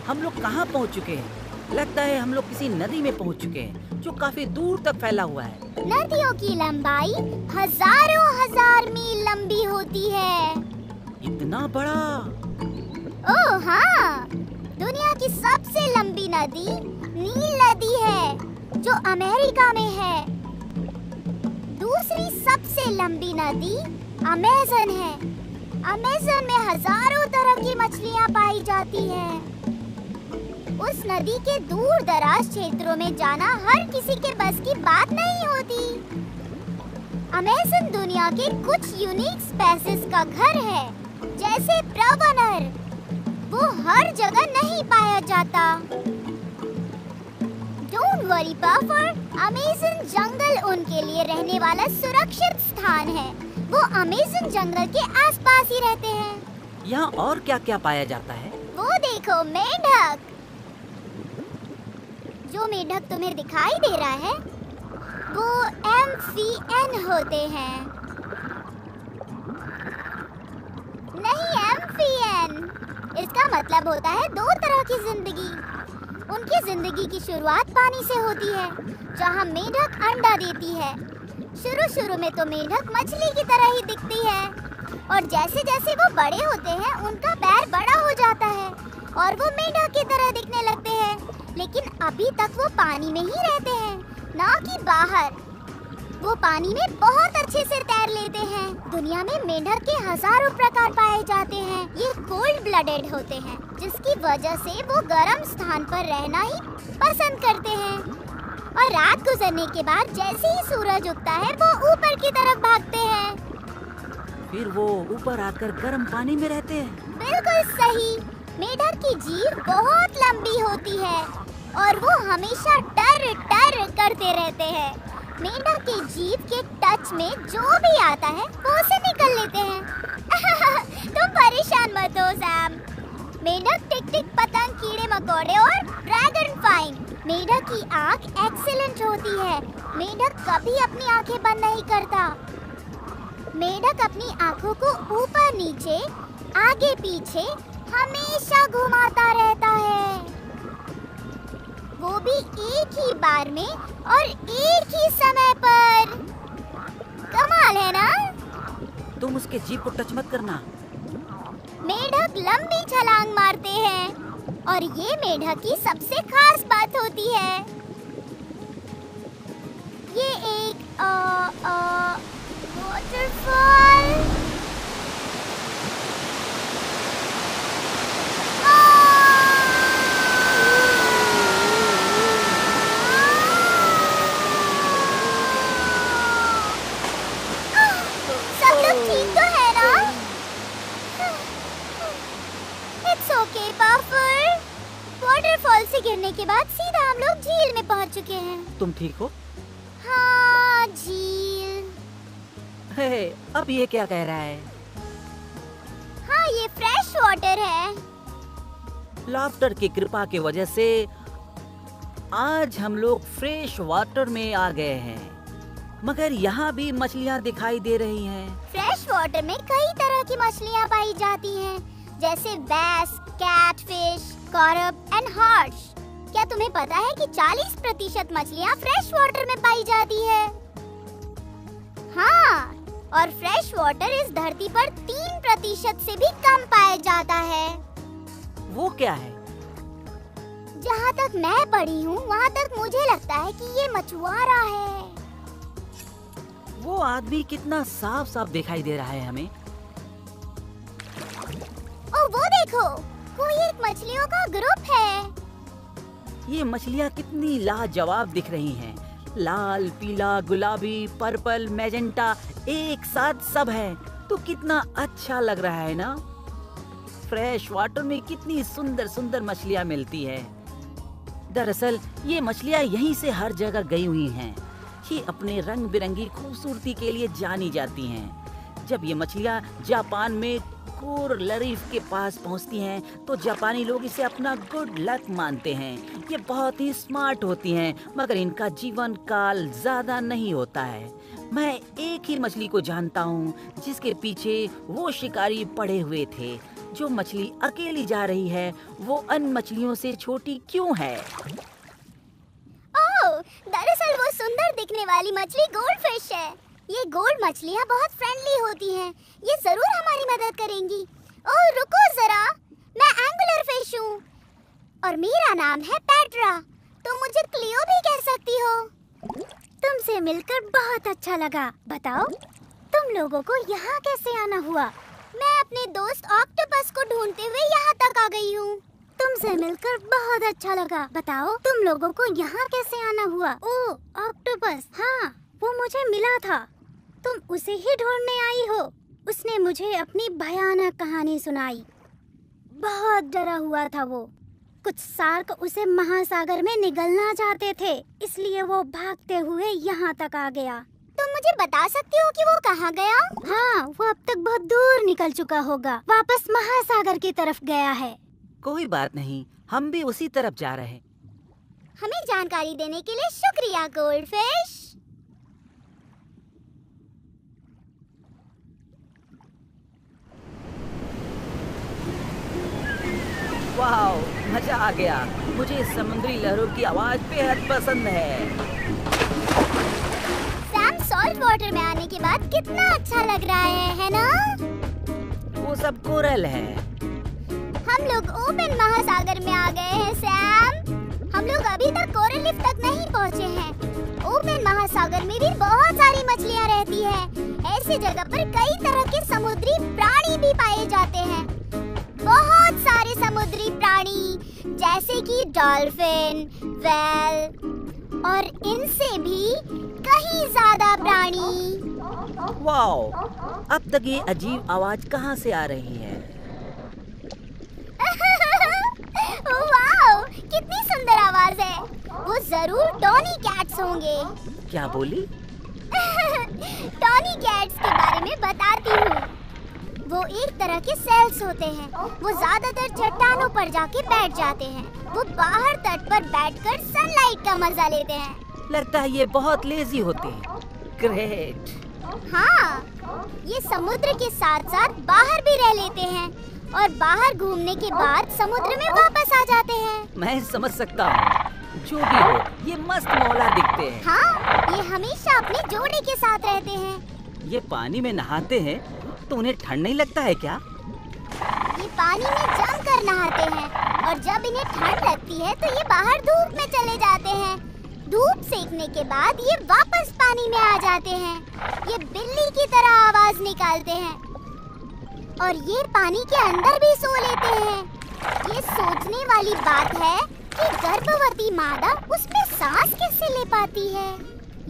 हम लोग कहाँ पहुँच चुके हैं? लगता है हम लोग किसी नदी में पहुँच चुके हैं जो काफी दूर तक फैला हुआ है। नदियों की लंबाई हजार मील लंबी होती है। इतना बड़ा? ओह हाँ, दुनिया की सबसे लंबी नदी नील नदी है जो अमेरिका में है। दूसरी सबसे लंबी नदी अमेज़न है। अमेज़न में हजारों तरह की मछलियाँ पाई जाती हैं। उस नदी के दूर दराज क्षेत्रों में जाना हर किसी के बस की बात नहीं होती। अमेज़न दुनिया के कुछ यूनिक स्पेसीज का घर है, जैसे प्रवनर। वो हर जगह नहीं पाया जाता। डोंट वरी पफर, अमेज़न जंगल उनके लिए रहने वाला सुरक्षित स्थान है। वो अमेज़न जंगल के आसपास ही रहते हैं। यहाँ और क्या क्या पाया जाता है? वो देखो, मेंढक। जो मेंढक तुम्हें दिखाई दे रहा है वो एम्फियन होते हैं। नहीं, एम्फियन इसका मतलब होता है दो तरह की जिंदगी। उनकी जिंदगी की शुरुआत पानी से होती है, जहाँ मेंढक अंडा देती है। शुरू में तो मेंढक मछली की तरह ही दिखती है, और जैसे जैसे वो बड़े होते हैं उनका पैर बड़ा हो जाता है और वो मेंढक की तरह दिखने लगते हैं। लेकिन अभी तक वो पानी में ही रहते हैं, ना कि बाहर। वो पानी में बहुत अच्छे से तैर लेते हैं। दुनिया में मेंढक के हजारों प्रकार पाए जाते हैं। ये कोल्ड ब्लडेड होते हैं, जिसकी वजह से वो गर्म स्थान पर रहना ही पसंद करते हैं। और रात गुजरने के बाद जैसे ही सूरज उगता है वो ऊपर की तरफ भागते हैं। फिर वो ऊपर आकर गर्म पानी में रहते हैं। बिल्कुल सही। मेंढक की जीभ बहुत लंबी होती है और वो हमेशा टर करते रहते हैं। मेंढक की जीभ के टच में जो भी आता है वो उसे निकल लेते हैं। तुम परेशान मत हो सैम। मेंढक टिक टिक पतंग कीड़े मकोड़े और ड्रैगन फाइन। मेढक की आँख एक्सीलेंट होती है। मेढक कभी अपनी आँखें बंद नहीं करता। मेढक अपनी आँखों को ऊपर नीचे, आगे पीछे हमेशा घुमाता रहता है, वो भी एक ही बार में और एक ही समय पर। कमाल है ना? तुम उसके जीभ को टच मत करना। मेढक लंबी छलांग मारते हैं और ये मेढक की सबसे खास बात होती है। ये एक वाटरफॉल। सब लोग ठीक तो है ना? It's okay, Puffer. वाटरफॉल से गिरने के बाद सीधा हम लोग झील में पहुंच चुके हैं। तुम ठीक हो? हाँ, झील। हे, अब ये क्या कह रहा है? हाँ, ये फ्रेश वाटर है। लाफ्टर की कृपा की वजह से आज हम लोग फ्रेश वाटर में आ गए हैं, मगर यहाँ भी मछलियाँ दिखाई दे रही हैं। फ्रेश वाटर में कई तरह की मछलियाँ पाई जाती हैं, जैसे बैस, कैटफिश, कॉरब एंड हार्श। क्या तुम्हें पता है कि 40% मछलियाँ फ्रेश वाटर में पाई जाती है? हाँ, और फ्रेश वाटर इस धरती पर 3% से भी कम पाया जाता है। वो क्या है? जहाँ तक मैं पढ़ी हूँ, वहाँ तक मुझे लगता है कि ये मछुआरा है। वो आदमी कितना साफ साफ दिखाई दे रहा है हमें। ओ, वो देखो, कोई एक मछलियों का ग्रुप है। ये मछलियाँ कितनी लाजवाब दिख रही हैं। लाल, पीला, गुलाबी, पर्पल, मैजेंटा, एक साथ सब है, तो कितना अच्छा लग रहा है ना? फ्रेश वाटर में कितनी सुंदर सुंदर मछलियाँ मिलती है। दरअसल ये मछलियाँ यहीं से हर जगह गई हुई हैं। ये अपने रंग बिरंगी खूबसूरती के लिए जानी जाती हैं। जब ये मछलियाँ जापान में कोरल रीफ के पास पहुँचती हैं, तो जापानी लोग इसे अपना गुड लक मानते हैं। ये बहुत ही स्मार्ट होती हैं, मगर इनका जीवन काल ज्यादा नहीं होता है। मैं एक ही मछली को जानता हूँ जिसके पीछे वो शिकारी पड़े हुए थे। जो मछली अकेली जा रही है, वो अन्य मछलियों से छोटी क्यों है? ओह, दरअसल वो सुंदर दिखने वाली मछली गोल्डफिश है। ये गोल्ड मछलियाँ बहुत फ्रेंडली होती हैं। ये जरूर हमारी मदद करेंगी। ओह, रुको जरा, मैं एंगुलर फिश हूँ और मेरा नाम है पेट्रा। तुम मुझे क्लियो भी कह सकती हो। तुमसे मिलकर बहुत अच्छा लगा। बताओ, तुम लोगों को यहाँ कैसे आना हुआ? मैं अपने दोस्त ऑक्टोपस को ढूंढते हुए यहाँ तक आ गई हूँ। तुमसे मिलकर बहुत अच्छा लगा। बताओ, तुम लोगों को यहाँ कैसे आना हुआ? ओह, ऑक्टोपस, हाँ, वो मुझे मिला था। तुम उसे ही ढूंढने आई हो। उसने मुझे अपनी भयानक कहानी सुनाई। बहुत डरा हुआ था वो। कुछ शार्क उसे महासागर में निगलना चाहते थे, इसलिए वो भागते हुए यहाँ तक आ गया। तुम मुझे बता सकती हो कि वो कहाँ गया? हाँ, वो अब तक बहुत दूर निकल चुका होगा। वापस महासागर की तरफ गया है। कोई बात नहीं, हम भी उसी तरफ जा रहे हैं। हमें जानकारी देने के लिए शुक्रिया गोल्डफिश। वाओ, मजा आ गया। मुझे समुद्री लहरों की आवाज बेहद पसंद है। सैम, सॉल्ट वाटर में आने के बाद कितना अच्छा लग रहा है ना? वो सब कोरल है। हम लोग ओपन महासागर में आ गए हैं सैम। हम लोग अभी तक कोरल रीफ तक नहीं पहुँचे हैं। ओपन महासागर में भी बहुत सारी मछलियाँ रहती है। ऐसी जगह पर कई तरह के समुद्री प्राणी भी पाए जाते हैं। बहुत सारे समुद्री प्राणी, जैसे कि डॉल्फिन, व्हेल और इनसे भी कहीं ज्यादा प्राणी। वाओ, अब तक ये अजीब आवाज कहाँ से आ रही है? वाओ, कितनी सुंदर आवाज है। वो जरूर टॉनी कैट्स होंगे। क्या बोली? टॉनी कैट्स के बारे में बताती हूँ। वो एक तरह के सेल्स होते हैं। वो ज्यादातर चट्टानों पर जाके बैठ जाते हैं। वो बाहर तट पर बैठकर सनलाइट का मजा लेते हैं। लगता है ये बहुत लेजी होते हैं। ग्रेट। हाँ, ये समुद्र के साथ साथ बाहर भी रह लेते हैं और बाहर घूमने के बाद समुद्र में वापस आ जाते हैं। मैं समझ सकता हूँ। जो भी हो, ये मस्त मौला दिखते हैं। हाँ, ये हमेशा अपने जोड़ी के साथ रहते हैं। ये पानी में नहाते हैं तो उन्हें ठंड नहीं लगता है क्या? ये पानी में जमकर नहाते हैं और जब इन्हें ठंड लगती है तो ये बाहर धूप में चले जाते हैं। धूप सेकने के बाद ये वापस पानी में आ जाते हैं। ये बिल्ली की तरह आवाज निकालते हैं और ये पानी के अंदर भी सो लेते हैं। ये सोचने वाली बात है कि गर्भवती मादा उसमें सांस कैसे ले पाती है।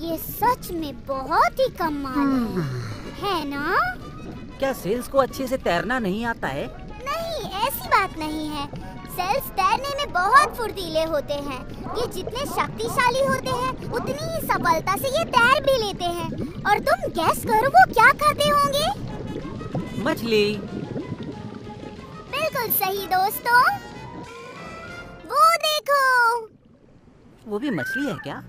ये सच में बहुत ही कमाल है ना? क्या सेल्स को अच्छे से तैरना नहीं आता है? नहीं, ऐसी बात नहीं है। सेल्स तैरने में बहुत फुर्तीले होते हैं। ये जितने शक्तिशाली होते हैं उतनी ही सफलता से ये तैर भी लेते हैं। और तुम गैस करो वो क्या खाते होंगे? मछली। बिल्कुल सही दोस्तों। वो देखो, वो भी मछली है क्या?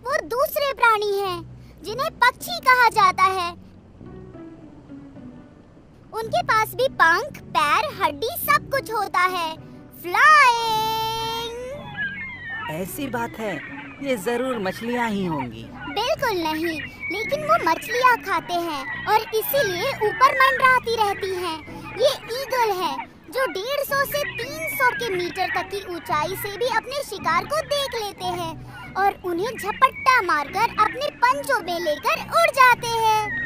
वो दूसरे प्राणी हैं जिन्हें पक्षी कहा जाता है। उनके पास भी पंख, पैर, हड्डी सब कुछ होता है। फ्लाइंग। ऐसी बात है, ये जरूर मछलियाँ ही होंगी। बिल्कुल नहीं, लेकिन वो मछलियाँ खाते हैं और इसीलिए ऊपर मंडराती रहती हैं। ये ईगल है जो 150 से 300 के मीटर तक की ऊंचाई से भी अपने शिकार को देख लेते हैं और उन्हें झपट्टा मारकर अपने पंजों में लेकर उड़ जाते हैं।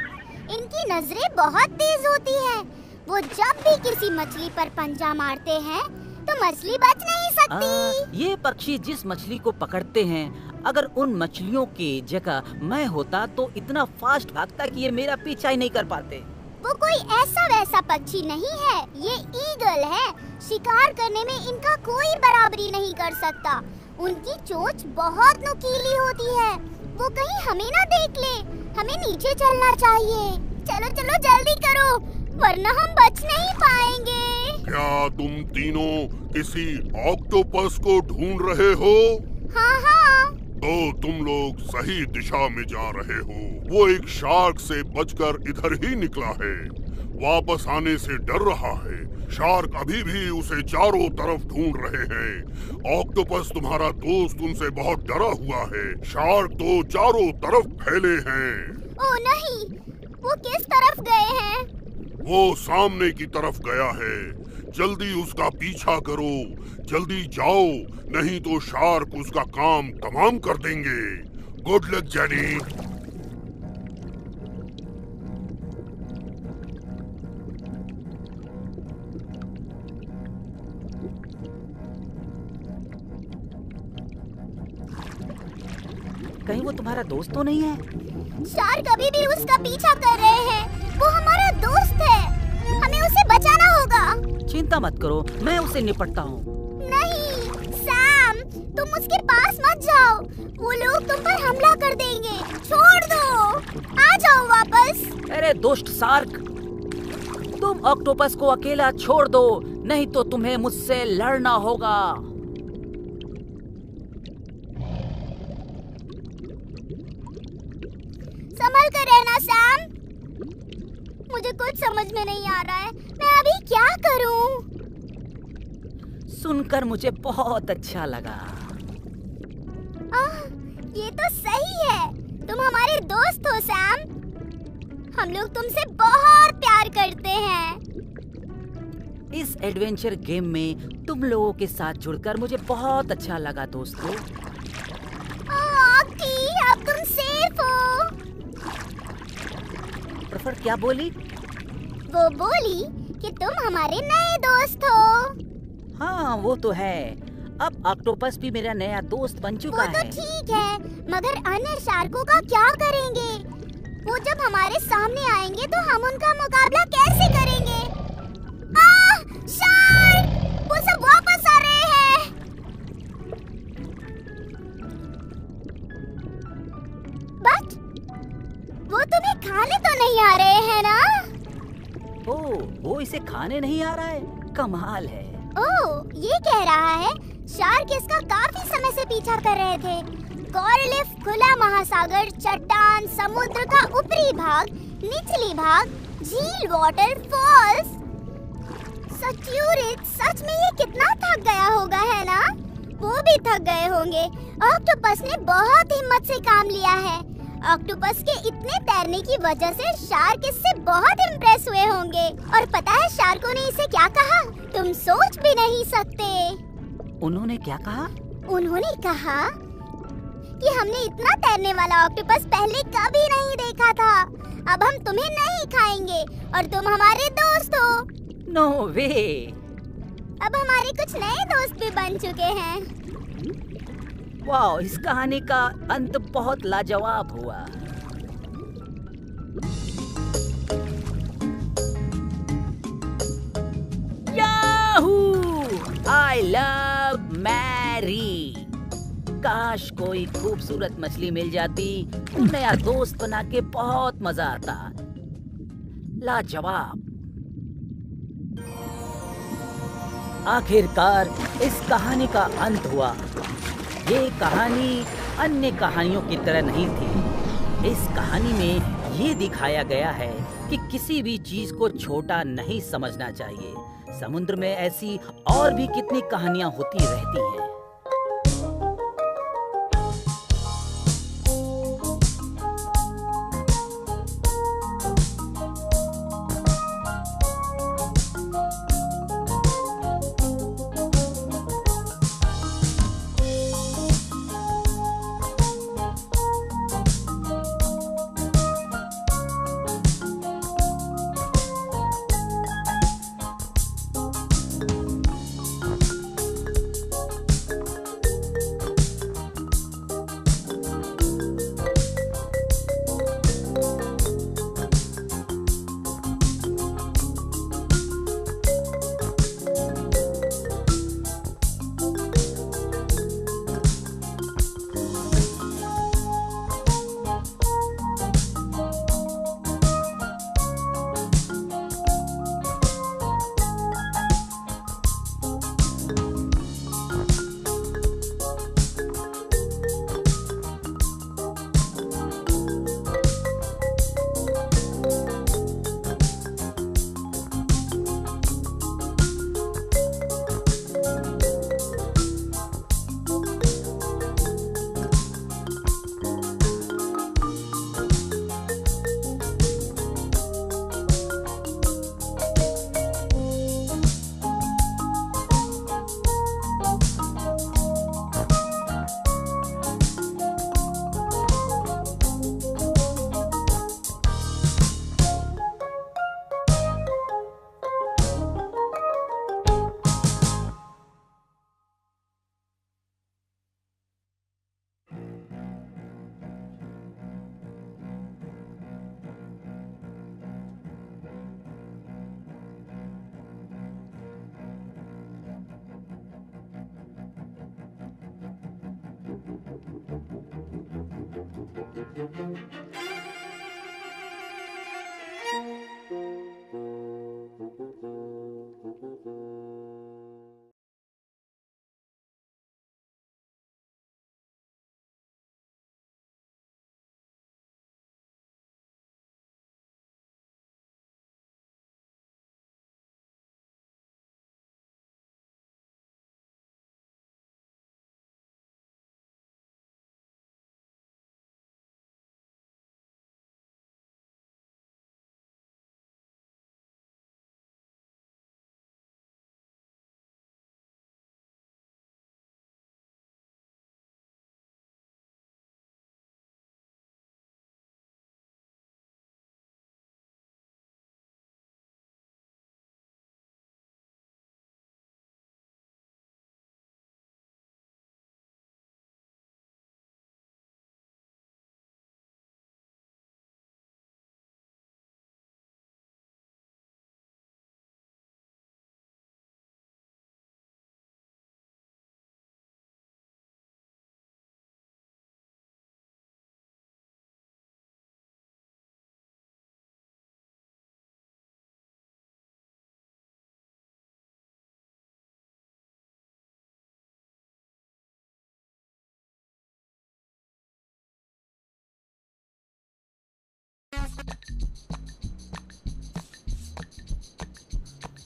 इनकी नजरें बहुत तेज होती हैं। वो जब भी किसी मछली पर पंजा मारते हैं तो मछली बच नहीं सकती। ये पक्षी जिस मछली को पकड़ते हैं, अगर उन मछलियों की जगह मैं होता तो इतना फास्ट भागता कि ये मेरा पीछा ही नहीं कर पाते। वो कोई ऐसा वैसा पक्षी नहीं है, ये ईगल है। शिकार करने में इनका कोई बराबरी नहीं कर सकता। उनकी चोंच बहुत नुकीली होती है। वो कहीं हमें ना देख ले। हमें नीचे चलना चाहिए। चलो चलो जल्दी करो, वरना हम बच नहीं पाएंगे। क्या तुम तीनों किसी ऑक्टोपस को ढूंढ रहे हो? हाँ हाँ। तो तुम लोग सही दिशा में जा रहे हो। वो एक शार्क से बचकर इधर ही निकला है। वापस आने से डर रहा है। शार्क अभी भी उसे चारों तरफ ढूंढ रहे हैं। ऑक्टोपस तुम्हारा दोस्त उनसे बहुत डरा हुआ है। शार्क तो चारों तरफ फैले हैं। ओ नहीं, वो किस तरफ गए हैं? वो सामने की तरफ गया है। जल्दी उसका पीछा करो, जल्दी जाओ, नहीं तो शार्क उसका काम तमाम कर देंगे। Good luck jenny. कहीं वो तुम्हारा दोस्त तो नहीं है? शार्क अभी भी उसका पीछा कर रहे हैं। वो हमारा दोस्त है, हमें उसे बचाना होगा। चिंता मत करो, मैं उसे निपटता हूँ। नहीं सैम, तुम उसके पास मत जाओ। वो लोग तुम पर हमला कर देंगे। छोड़ दो, आ जाओ वापस। अरे दुष्ट शार्क, तुम ऑक्टोपस को अकेला छोड़ दो, नहीं तो तुम्हें मुझसे लड़ना होगा। संभल कर रहना सैम। मुझे कुछ समझ में नहीं आ रहा है, मैं अभी क्या करूं? सुनकर मुझे बहुत अच्छा लगा। ये तो सही है, तुम हमारे दोस्त हो सैम। हम लोग तुमसे बहुत प्यार करते हैं। इस एडवेंचर गेम में तुम लोगों के साथ जुड़कर मुझे बहुत अच्छा लगा दोस्तों। अब तुम सेफ हो। प्रोफेसर क्या बोली? वो बोली कि तुम हमारे नए दोस्त हो। हाँ वो तो है, अब ऑक्टोपस भी मेरा नया दोस्त बन चुका वो तो है। ठीक है, मगर अन्य शार्कों का क्या करेंगे? वो जब हमारे सामने आएंगे तो हम उनका मुकाबला कैसे करेंगे? शार्क! वो सब वापस आ रहे हैं। बट वो तुम्हें खाने तो नहीं आ रहे हैं ना? ओह, वो इसे खाने नहीं आ रहा है। कमाल है। ओह, ये कह रहा है शार्क इसका काफी समय से पीछा कर रहे थे। कोरल रीफ, खुला महासागर, चट्टान, समुद्र का ऊपरी भाग, निचली भाग, झील, वाटरफॉल्स। सच्चूरित, सच में ये कितना थक गया होगा, है ना? वो भी थक गए होंगे। ऑक्टोपस ने बहुत हिम्मत से काम लिया है। ऑक्टोपस के इतने तैरने की वजह से शार्क इससे बहुत इम्प्रेस हुए होंगे। और पता है शार्कों ने इसे क्या कहा? तुम सोच भी नहीं सकते। उन्होंने क्या कहा? उन्होंने कहा कि हमने इतना तैरने वाला ऑक्टोपस पहले कभी नहीं देखा था। अब हम तुम्हें नहीं खाएंगे और तुम हमारे दोस्त हो। नो वे। अब हमारे कुछ नए दोस्त भी बन चुके हैं। वाह, इस कहानी का अंत बहुत लाजवाब हुआ। याहू! I love Mary. काश कोई खूबसूरत मछली मिल जाती तो नया दोस्त बना के बहुत मजा आता। लाजवाब। आखिरकार इस कहानी का अंत हुआ। ये कहानी अन्य कहानियों की तरह नहीं थी। इस कहानी में ये दिखाया गया है कि किसी भी चीज को छोटा नहीं समझना चाहिए। समुद्र में ऐसी और भी कितनी कहानियां होती रहती हैं।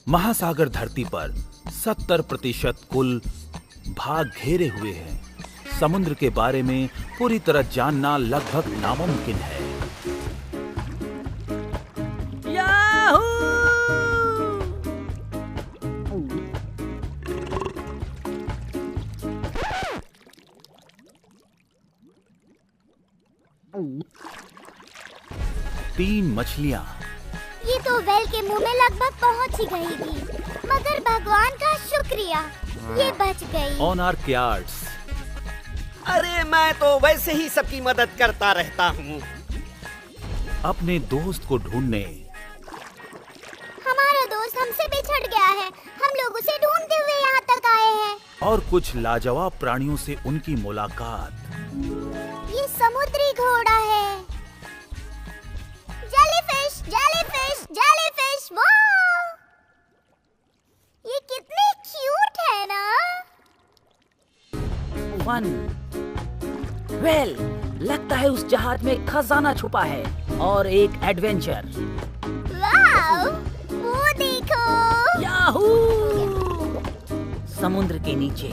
महासागर धरती पर 70% कुल भाग घेरे हुए हैं। समुद्र के बारे में पूरी तरह जानना लगभग नामुमकिन है। याहू! 3 मछलियां। ये तो वेल के मुंह में लगभग पहुंच ही गई थी, मगर भगवान का शुक्रिया, ये बच गई। On our yards. अरे मैं तो वैसे ही सबकी मदद करता रहता हूँ। अपने दोस्त को ढूंढने। हमारा दोस्त हमसे बिछड़ गया है, हम लोग उसे ढूंढते हुए यहाँ तक आए हैं। और कुछ लाजवाब प्राणियों से उनकी मुलाकात। ये समुद्री घोड़ा है। जेलीफिश, जेलीफिश, जेलीफिश, वाह! ये कितने क्यूट है ना? फन। वेल, लगता है उस जहाज में खजाना छुपा है और एक एडवेंचर। वाह! वो देखो। याहू! समुद्र के नीचे